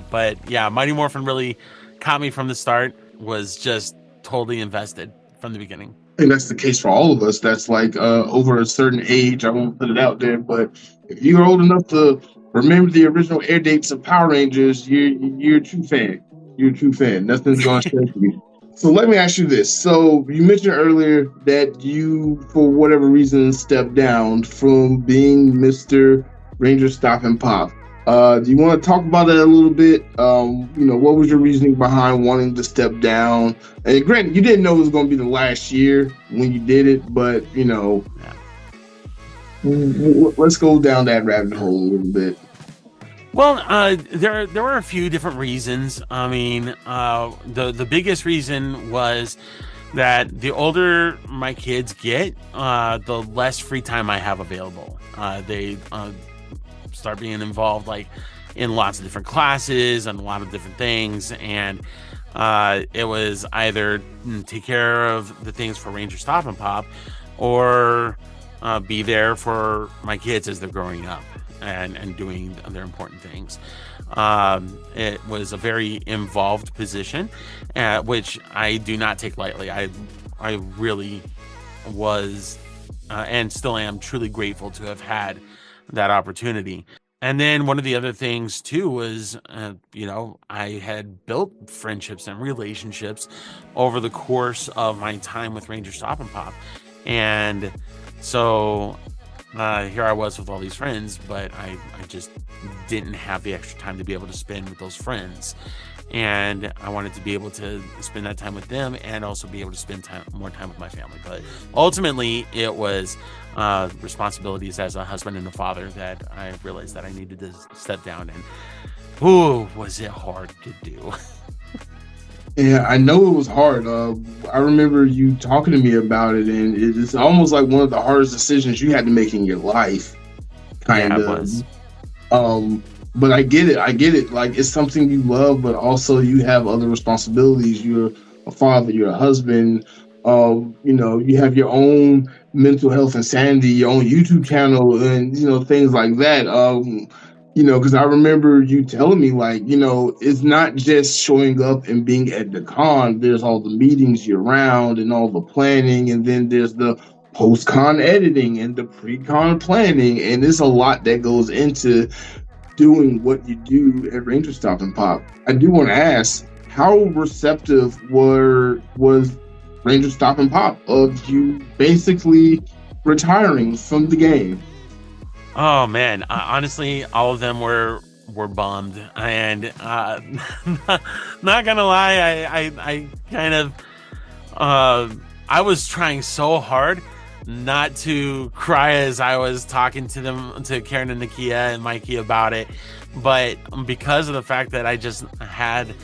But yeah, Mighty Morphin really caught me from the start. Was just totally invested from the beginning. I think that's the case for all of us. That's like over a certain age. I won't put it out there, but if you're old enough to remember the original air dates of Power Rangers, you're a true fan. You're a true fan. Nothing's going to stretch you. So let me ask you this. So you mentioned earlier that you, for whatever reason, stepped down from being Mr. RangerStop Pop. Do you want to talk about that a little bit? What was your reasoning behind wanting to step down? And granted, you didn't know it was going to be the last year when you did it, but let's go down that rabbit hole a little bit. Well, there were a few different reasons. I mean, the biggest reason was that the older my kids get, the less free time I have available. They start being involved like in lots of different classes and a lot of different things, and it was either take care of the things for RangerStop and Pop, or be there for my kids as they're growing up and doing their important things. It was a very involved position, which I do not take lightly. I really was and still am truly grateful to have had that opportunity. And then one of the other things too was, I had built friendships and relationships over the course of my time with RangerStop and Pop. And so here I was with all these friends, but I just didn't have the extra time to be able to spend with those friends. And I wanted to be able to spend that time with them and also be able to spend more time with my family. But ultimately, it was responsibilities as a husband and a father that I realized that I needed to step down. And ooh, was it hard to do. Yeah, I know it was hard. I remember you talking to me about it, and it's almost like one of the hardest decisions you had to make in your life. Kind of. It was. But I get it. Like, it's something you love, but also you have other responsibilities. You're a father, you're a husband. You have your own mental health and sanity, your own YouTube channel, and things like that. because I remember you telling me, like, it's not just showing up and being at the con. There's all the meetings year round and all the planning, and then there's the post-con editing and the pre-con planning, and there's a lot that goes into doing what you do at RangerStop and Pop. I do want to ask, how receptive was RangerStop and Pop of you basically retiring from the game? Oh man, honestly, all of them were bummed, and not gonna lie, I kind of I was trying so hard not to cry as I was talking to them, to Karan and Nakia and Mikey about it, but because of the fact that I just had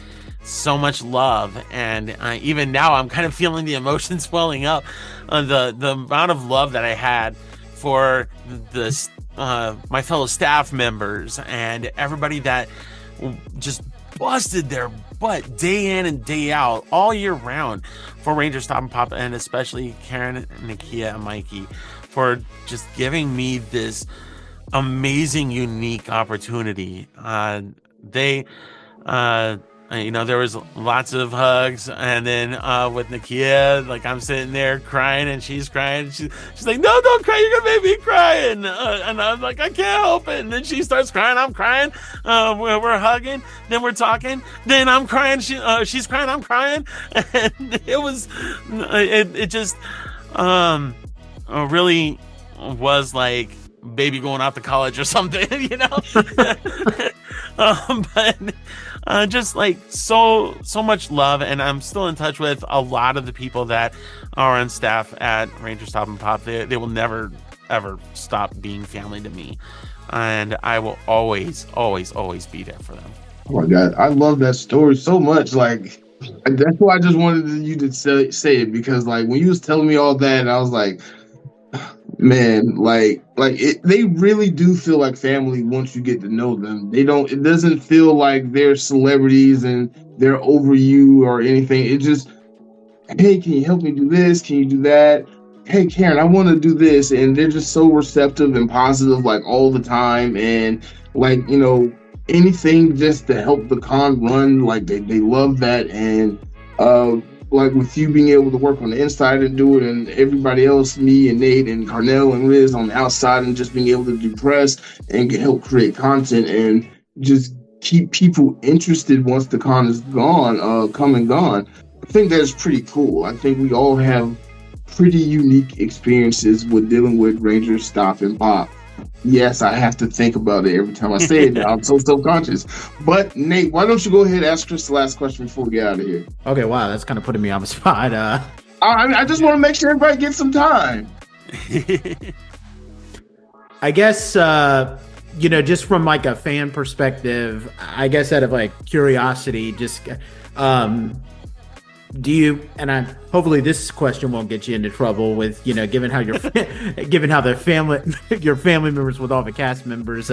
so much love, and even now I'm kind of feeling the emotions swelling up, the amount of love that I had for this my fellow staff members and everybody that just busted their butt day in and day out all year round for RangerStop and Pop, and especially Karan, Nakia, and Mikey for just giving me this amazing, unique opportunity. There was lots of hugs, and then with Nakia, like, I'm sitting there crying and she's crying. She's like, no, don't cry, you're gonna make me cry. And I'm like, I can't help it. And then she starts crying, I'm crying. We're hugging, then we're talking, then I'm crying, she's crying, I'm crying. And it just really was like baby going off to college or something, but just like so much love, and I'm still in touch with a lot of the people that are on staff at RangerStop and Pop. They will never ever stop being family to me, and I will always be there for them. Oh my God, I love that story so much. Like, that's why I just wanted you to say it, because like when you was telling me all that, I was like, man, they really do feel like family once you get to know them. It doesn't feel like they're celebrities and they're over you or anything. It just, hey, can you help me do this? Can you do that? Hey, Karan, I want to do this. And they're just so receptive and positive, like, all the time. And like, anything just to help the con run, like they love that. And like with you being able to work on the inside and do it, and everybody else, me and Nate and Carnell and Liz on the outside, and just being able to do press and help create content and just keep people interested once the con is gone, come and gone. I think that's pretty cool. I think we all have pretty unique experiences with dealing with RangerStop and Pop. Yes, I have to think about it every time I say it now. I'm so self-conscious. But Nate, why don't you go ahead and ask Chris the last question before we get out of here? Okay, wow, that's kind of putting me on the spot. I just want to make sure everybody gets some time. I guess, just from like a fan perspective, I guess out of like curiosity, just do you, and hopefully this question won't get you into trouble with, given how your family members with all the cast members,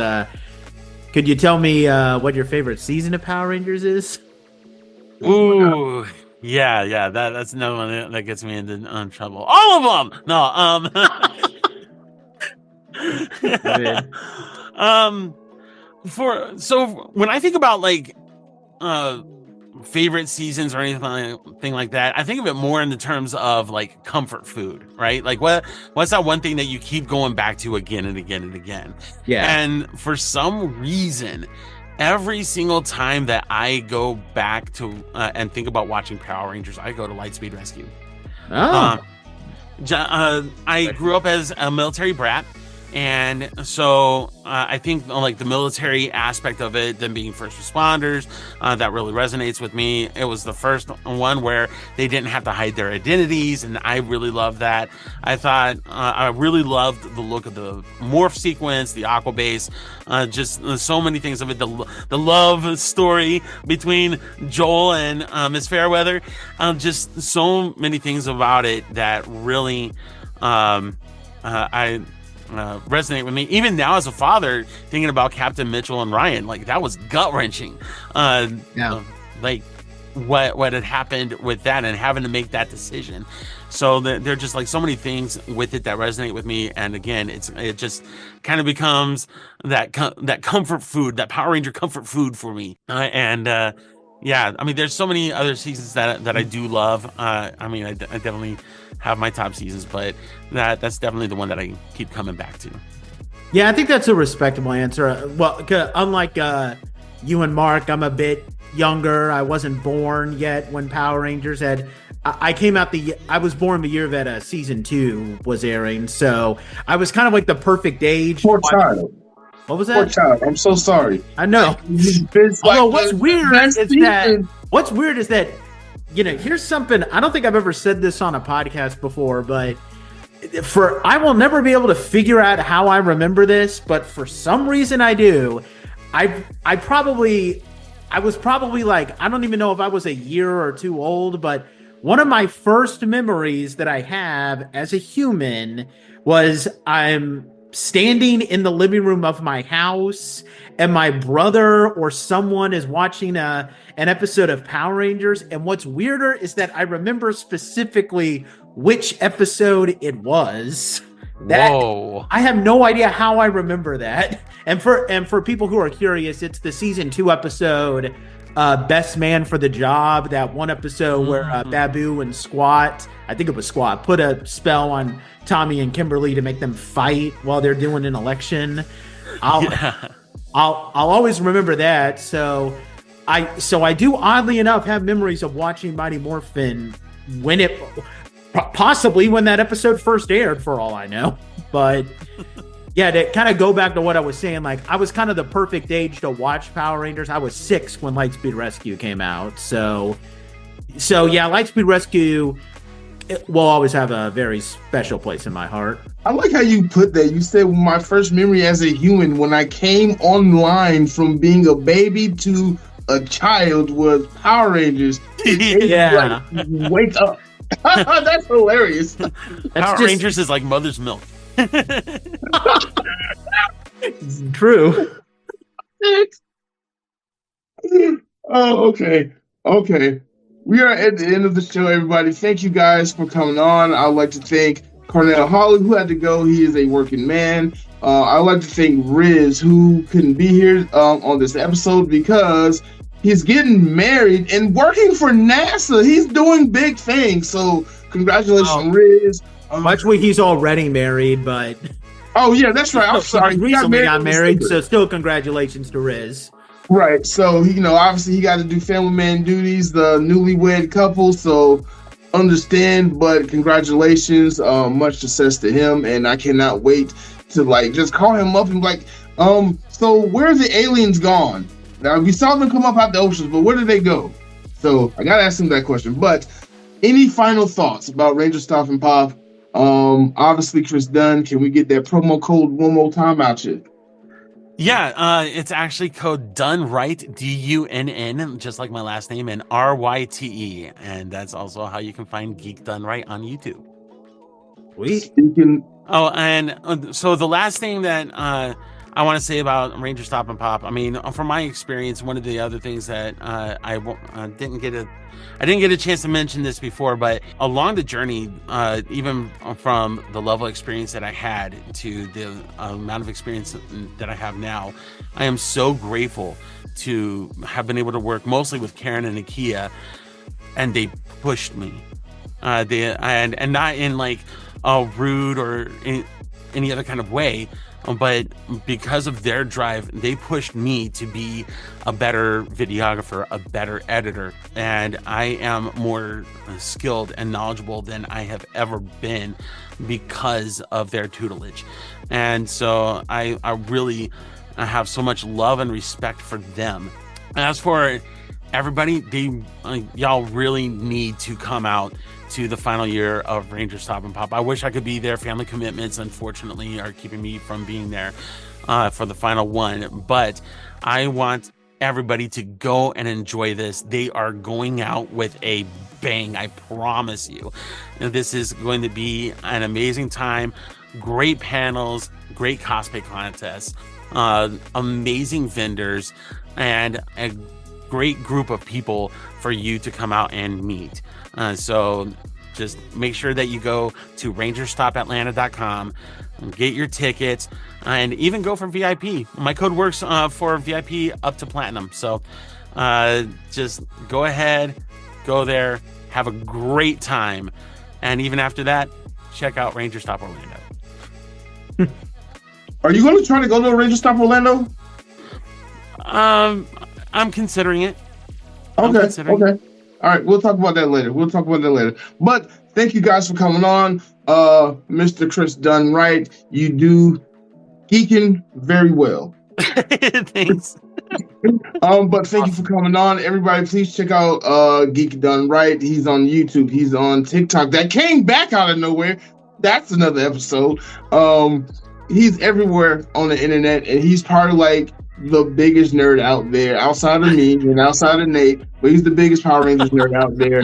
could you tell me what your favorite season of Power Rangers is? Ooh, yeah, that's another one that gets me into trouble. All of them. No, so when I think about like favorite seasons or anything like that, I think of it more in the terms of like comfort food, right? Like what's that one thing that you keep going back to again and again and again? Yeah. And for some reason, every single time that I go back to and think about watching Power Rangers, I go to Lightspeed Rescue. Oh. I grew up as a military brat. And so I think like the military aspect of it, them being first responders, that really resonates with me. It was the first one where they didn't have to hide their identities, and I really loved that. I thought I really loved the look of the morph sequence, the aqua base, just so many things of it. The love story between Joel and Miss Fairweather, just so many things about it that really resonate with me. Even now as a father, thinking about Captain Mitchell and Ryan, like that was gut wrenching. Like what had happened with that and having to make that decision. So there are just like so many things with it that resonate with me. And again, it just kind of becomes that comfort food, that Power Ranger comfort food for me. Yeah, I mean, there's so many other seasons that I do love. I mean, I definitely have my top seasons, but that's definitely the one that I keep coming back to. Yeah, I think that's a respectable answer. Well, unlike you and Mark, I'm a bit younger. I wasn't born yet when Power Rangers had. I was born the year that season 2 was airing, so I was kind of like the perfect age. Poor child. What was that? Poor child. I'm so sorry. I know. Although what's weird is that, you know, here's something. I don't think I've ever said this on a podcast before, but I will never be able to figure out how I remember this, but for some reason I do. I was probably like, I don't even know if I was a year or 2 old, but one of my first memories that I have as a human was I'm standing in the living room of my house and my brother or someone is watching an episode of Power Rangers. And what's weirder is that I remember specifically which episode it was. Whoa. I have no idea how I remember that. And for people who are curious, it's the season 2 episode, Best Man for the Job, that one episode where Babu and Squat, I think it was Squat, put a spell on Tommy and Kimberly to make them fight while they're doing an election. I'll always remember that. So I do, oddly enough, have memories of watching Mighty Morphin possibly when that episode first aired, for all I know. But yeah, to kind of go back to what I was saying, like I was kind of the perfect age to watch Power Rangers. I was 6 when Lightspeed Rescue came out. So yeah, Lightspeed Rescue will always have a very special place in my heart. I like how you put that. You said my first memory as a human when I came online from being a baby to a child was Power Rangers. Yeah. Like, wake up. That's hilarious. Power Rangers is like mother's milk. True. Oh, okay. We are at the end of the show, everybody. Thank you guys for coming on. I'd like to thank Carnell Holley, who had to go. He is a working man. I'd like to thank Riz, who couldn't be here on this episode because he's getting married and working for NASA. He's doing big things. So congratulations, Riz. Actually, he's already married, but... Oh, yeah, that's right. I'm sorry. He recently got married, so still congratulations to Riz. Right. So, obviously he got to do family man duties, the newlywed couple. So understand, but congratulations. Much success to him. And I cannot wait to just call him up and be like, so where are the aliens gone? Now, we saw them come up out the oceans, but where did they go? So I got to ask him that question. But any final thoughts about RangerStop and Pop? Obviously, Chris Dunn, can we get that promo code one more time out here? Yeah, it's actually code DUNNRYTE, DUNN, just like my last name, and RYTE. And that's also how you can find Geek Dunn Ryte on YouTube. Oh, and so the last thing that I want to say about RangerStop and Pop, I mean, from my experience, one of the other things that I didn't get a chance to mention this before, but along the journey, even from the level of experience that I had to the amount of experience that I have now, I am so grateful to have been able to work mostly with Karan and Nakia, and they pushed me. And not in like a rude or any other kind of way, but because of their drive, they pushed me to be a better videographer, a better editor, and I am more skilled and knowledgeable than I have ever been because of their tutelage. And so I really have so much love and respect for them. As for everybody, y'all really need to come out to the final year of RangerStop and Pop. I wish I could be there. Family commitments, unfortunately, are keeping me from being there for the final one. But I want everybody to go and enjoy this. They are going out with a bang, I promise you. This is going to be an amazing time. Great panels, great cosplay contests, amazing vendors, and a great group of people for you to come out and meet. So just make sure that you go to RangerStopAtlanta.com, get your tickets, and even go for VIP. My code works for VIP up to platinum. So just go ahead, go there, have a great time. And even after that, check out RangerStop Orlando. Are you going to try to go to RangerStop Orlando? I'm considering it. Okay. All right, we'll talk about that later. But thank you guys for coming on. Mr. Chris Dunn Ryte, you do geeking very well. Thanks. But thank you for coming on. Everybody, please check out Geek Dunn Ryte. He's on YouTube. He's on TikTok. That came back out of nowhere. That's another episode. He's everywhere on the internet, and he's probably like the biggest nerd out there, outside of me and outside of Nate. But he's the biggest Power Rangers nerd out there.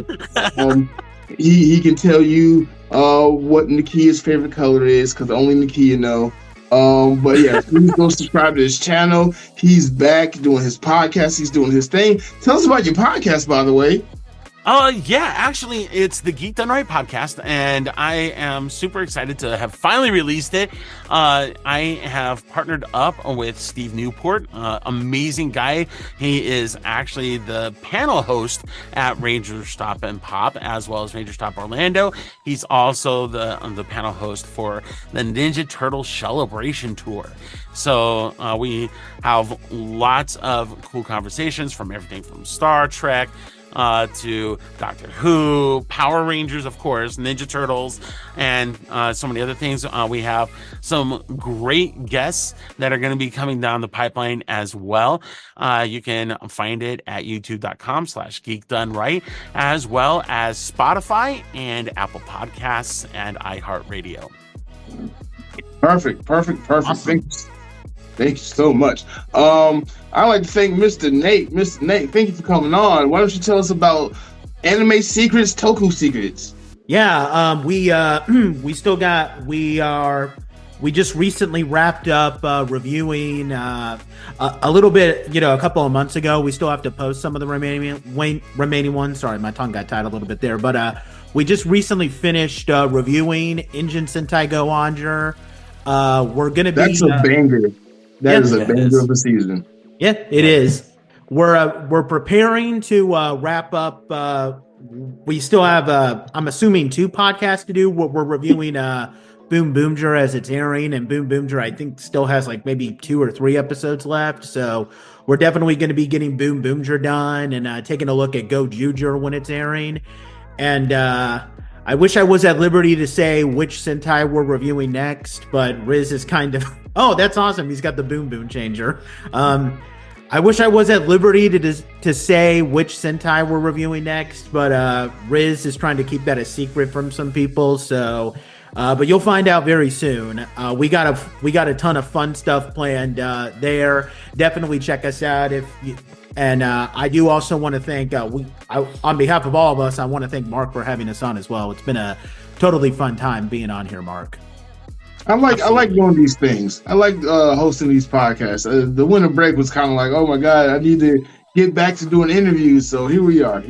He can tell you what Nakia's favorite color is, because only Nakia know. But yeah, please go subscribe to his channel. He's back doing his podcast. He's doing his thing. Tell us about your podcast, by the way. Yeah, actually, it's the Geek Dunn Ryte podcast, and I am super excited to have finally released it. I have partnered up with Steve Newport, amazing guy. He is actually the panel host at RangerStop and Pop, as well as RangerStop Orlando. He's also the panel host for the Ninja Turtle Celebration Tour. So we have lots of cool conversations from everything from Star Trek to Doctor Who, Power Rangers, of course, Ninja Turtles, and so many other things. We have some great guests that are going to be coming down the pipeline as well. You can find it at youtube.com/geekdunnryte, as well as Spotify and Apple Podcasts and iHeartRadio. Perfect. Awesome. Thank you so much. I'd like to thank Mr. Nate. Mr. Nate, thank you for coming on. Why don't you tell us about Anime Secrets, Toku Secrets? Yeah, we just recently wrapped up reviewing a little bit, a couple of months ago. We still have to post some of the remaining ones. Sorry, my tongue got tied a little bit there, but we just recently finished reviewing Engine Sentai Go Anger. We're gonna be. That's a banger. That is a banger of the season. Yeah, it is. We're preparing to wrap up. We still have, I'm assuming, 2 podcasts to do. We're reviewing Boom Boomger as it's airing, and Boom Boomger I think still has like maybe 2 or 3 episodes left. So we're definitely going to be getting Boom Boomger done and taking a look at Go Juger when it's airing. And I wish I was at liberty to say which Sentai we're reviewing next, but Riz is kind of... Oh, that's awesome. He's got the Boom Boom Changer. I wish I was at liberty to say which Sentai we're reviewing next, but Riz is trying to keep that a secret from some people. So, but you'll find out very soon. We got a ton of fun stuff planned there. Definitely check us out And I do also want to thank, on behalf of all of us, I want to thank Mark for having us on as well. It's been a totally fun time being on here, Mark. I like doing these things. I like hosting these podcasts. The winter break was kind of like, oh my God, I need to get back to doing interviews. So here we are.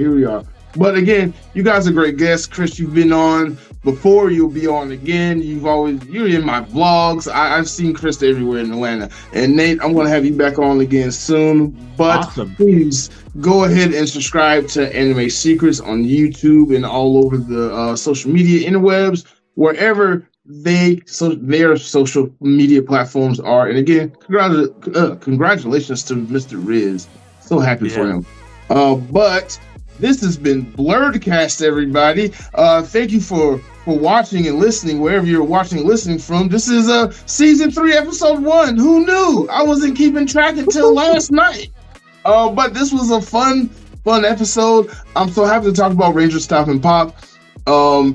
But again, you guys are great guests. Chris, you've been on before. You'll be on again. You're in my vlogs. I've seen Chris everywhere in Atlanta. And Nate, I'm going to have you back on again soon. But awesome. Please go ahead and subscribe to Anime Secrets on YouTube and all over the social media interwebs, wherever their social media platforms are. And again, congratulations to Mr. Riz. So happy for him. But this has been BLERDOGRAPHY, everybody. Thank you for watching and listening wherever you're watching and listening from. This is season 3, episode 1. Who knew? I wasn't keeping track until last night. But this was a fun episode. I'm so happy to talk about RangerStop and Pop.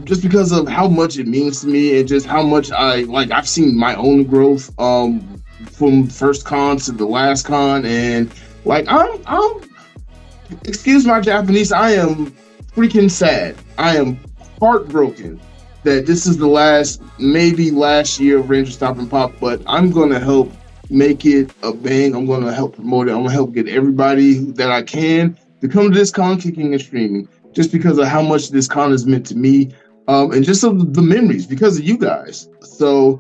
Just because of how much it means to me and just how much I've seen my own growth from first con to the last con, and I'm excuse my Japanese, I am freaking sad. I am heartbroken that this is the last year of RangerStop and Pop, but I'm gonna help make it a bang. I'm going to help promote it. I'm going to help get everybody that I can to come to this con, kicking and streaming, just because of how much this con has meant to me, and just of the memories because of you guys. So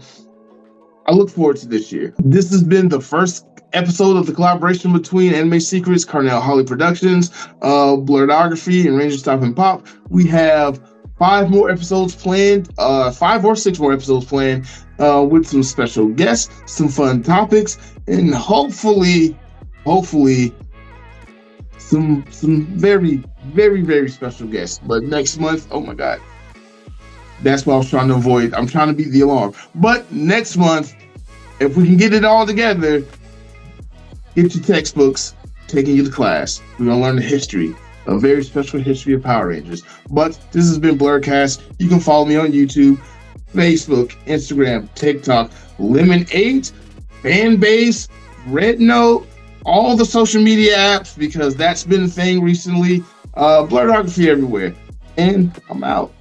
I look forward to this year. This has been the first episode of the collaboration between Anime Secrets, Carnell Holley Productions, BLERDOGRAPHY, and RangerStop Pop. We have 5 more episodes planned, 5 or 6 more episodes planned, with some special guests, some fun topics, and hopefully some very, very, very special guests. But next month, oh my God, that's what I was trying to avoid. I'm trying to beat the alarm. But next month, if we can get it all together, get your textbooks, taking you to class. We're gonna learn the history, a very special history of Power Rangers. But this has been BLERDOGRAPHY. You can follow me on YouTube, Facebook, Instagram, TikTok, Lemonade, Fanbase, Red Note, all the social media apps, because that's been the thing recently. BLERDOGRAPHY everywhere. And I'm out.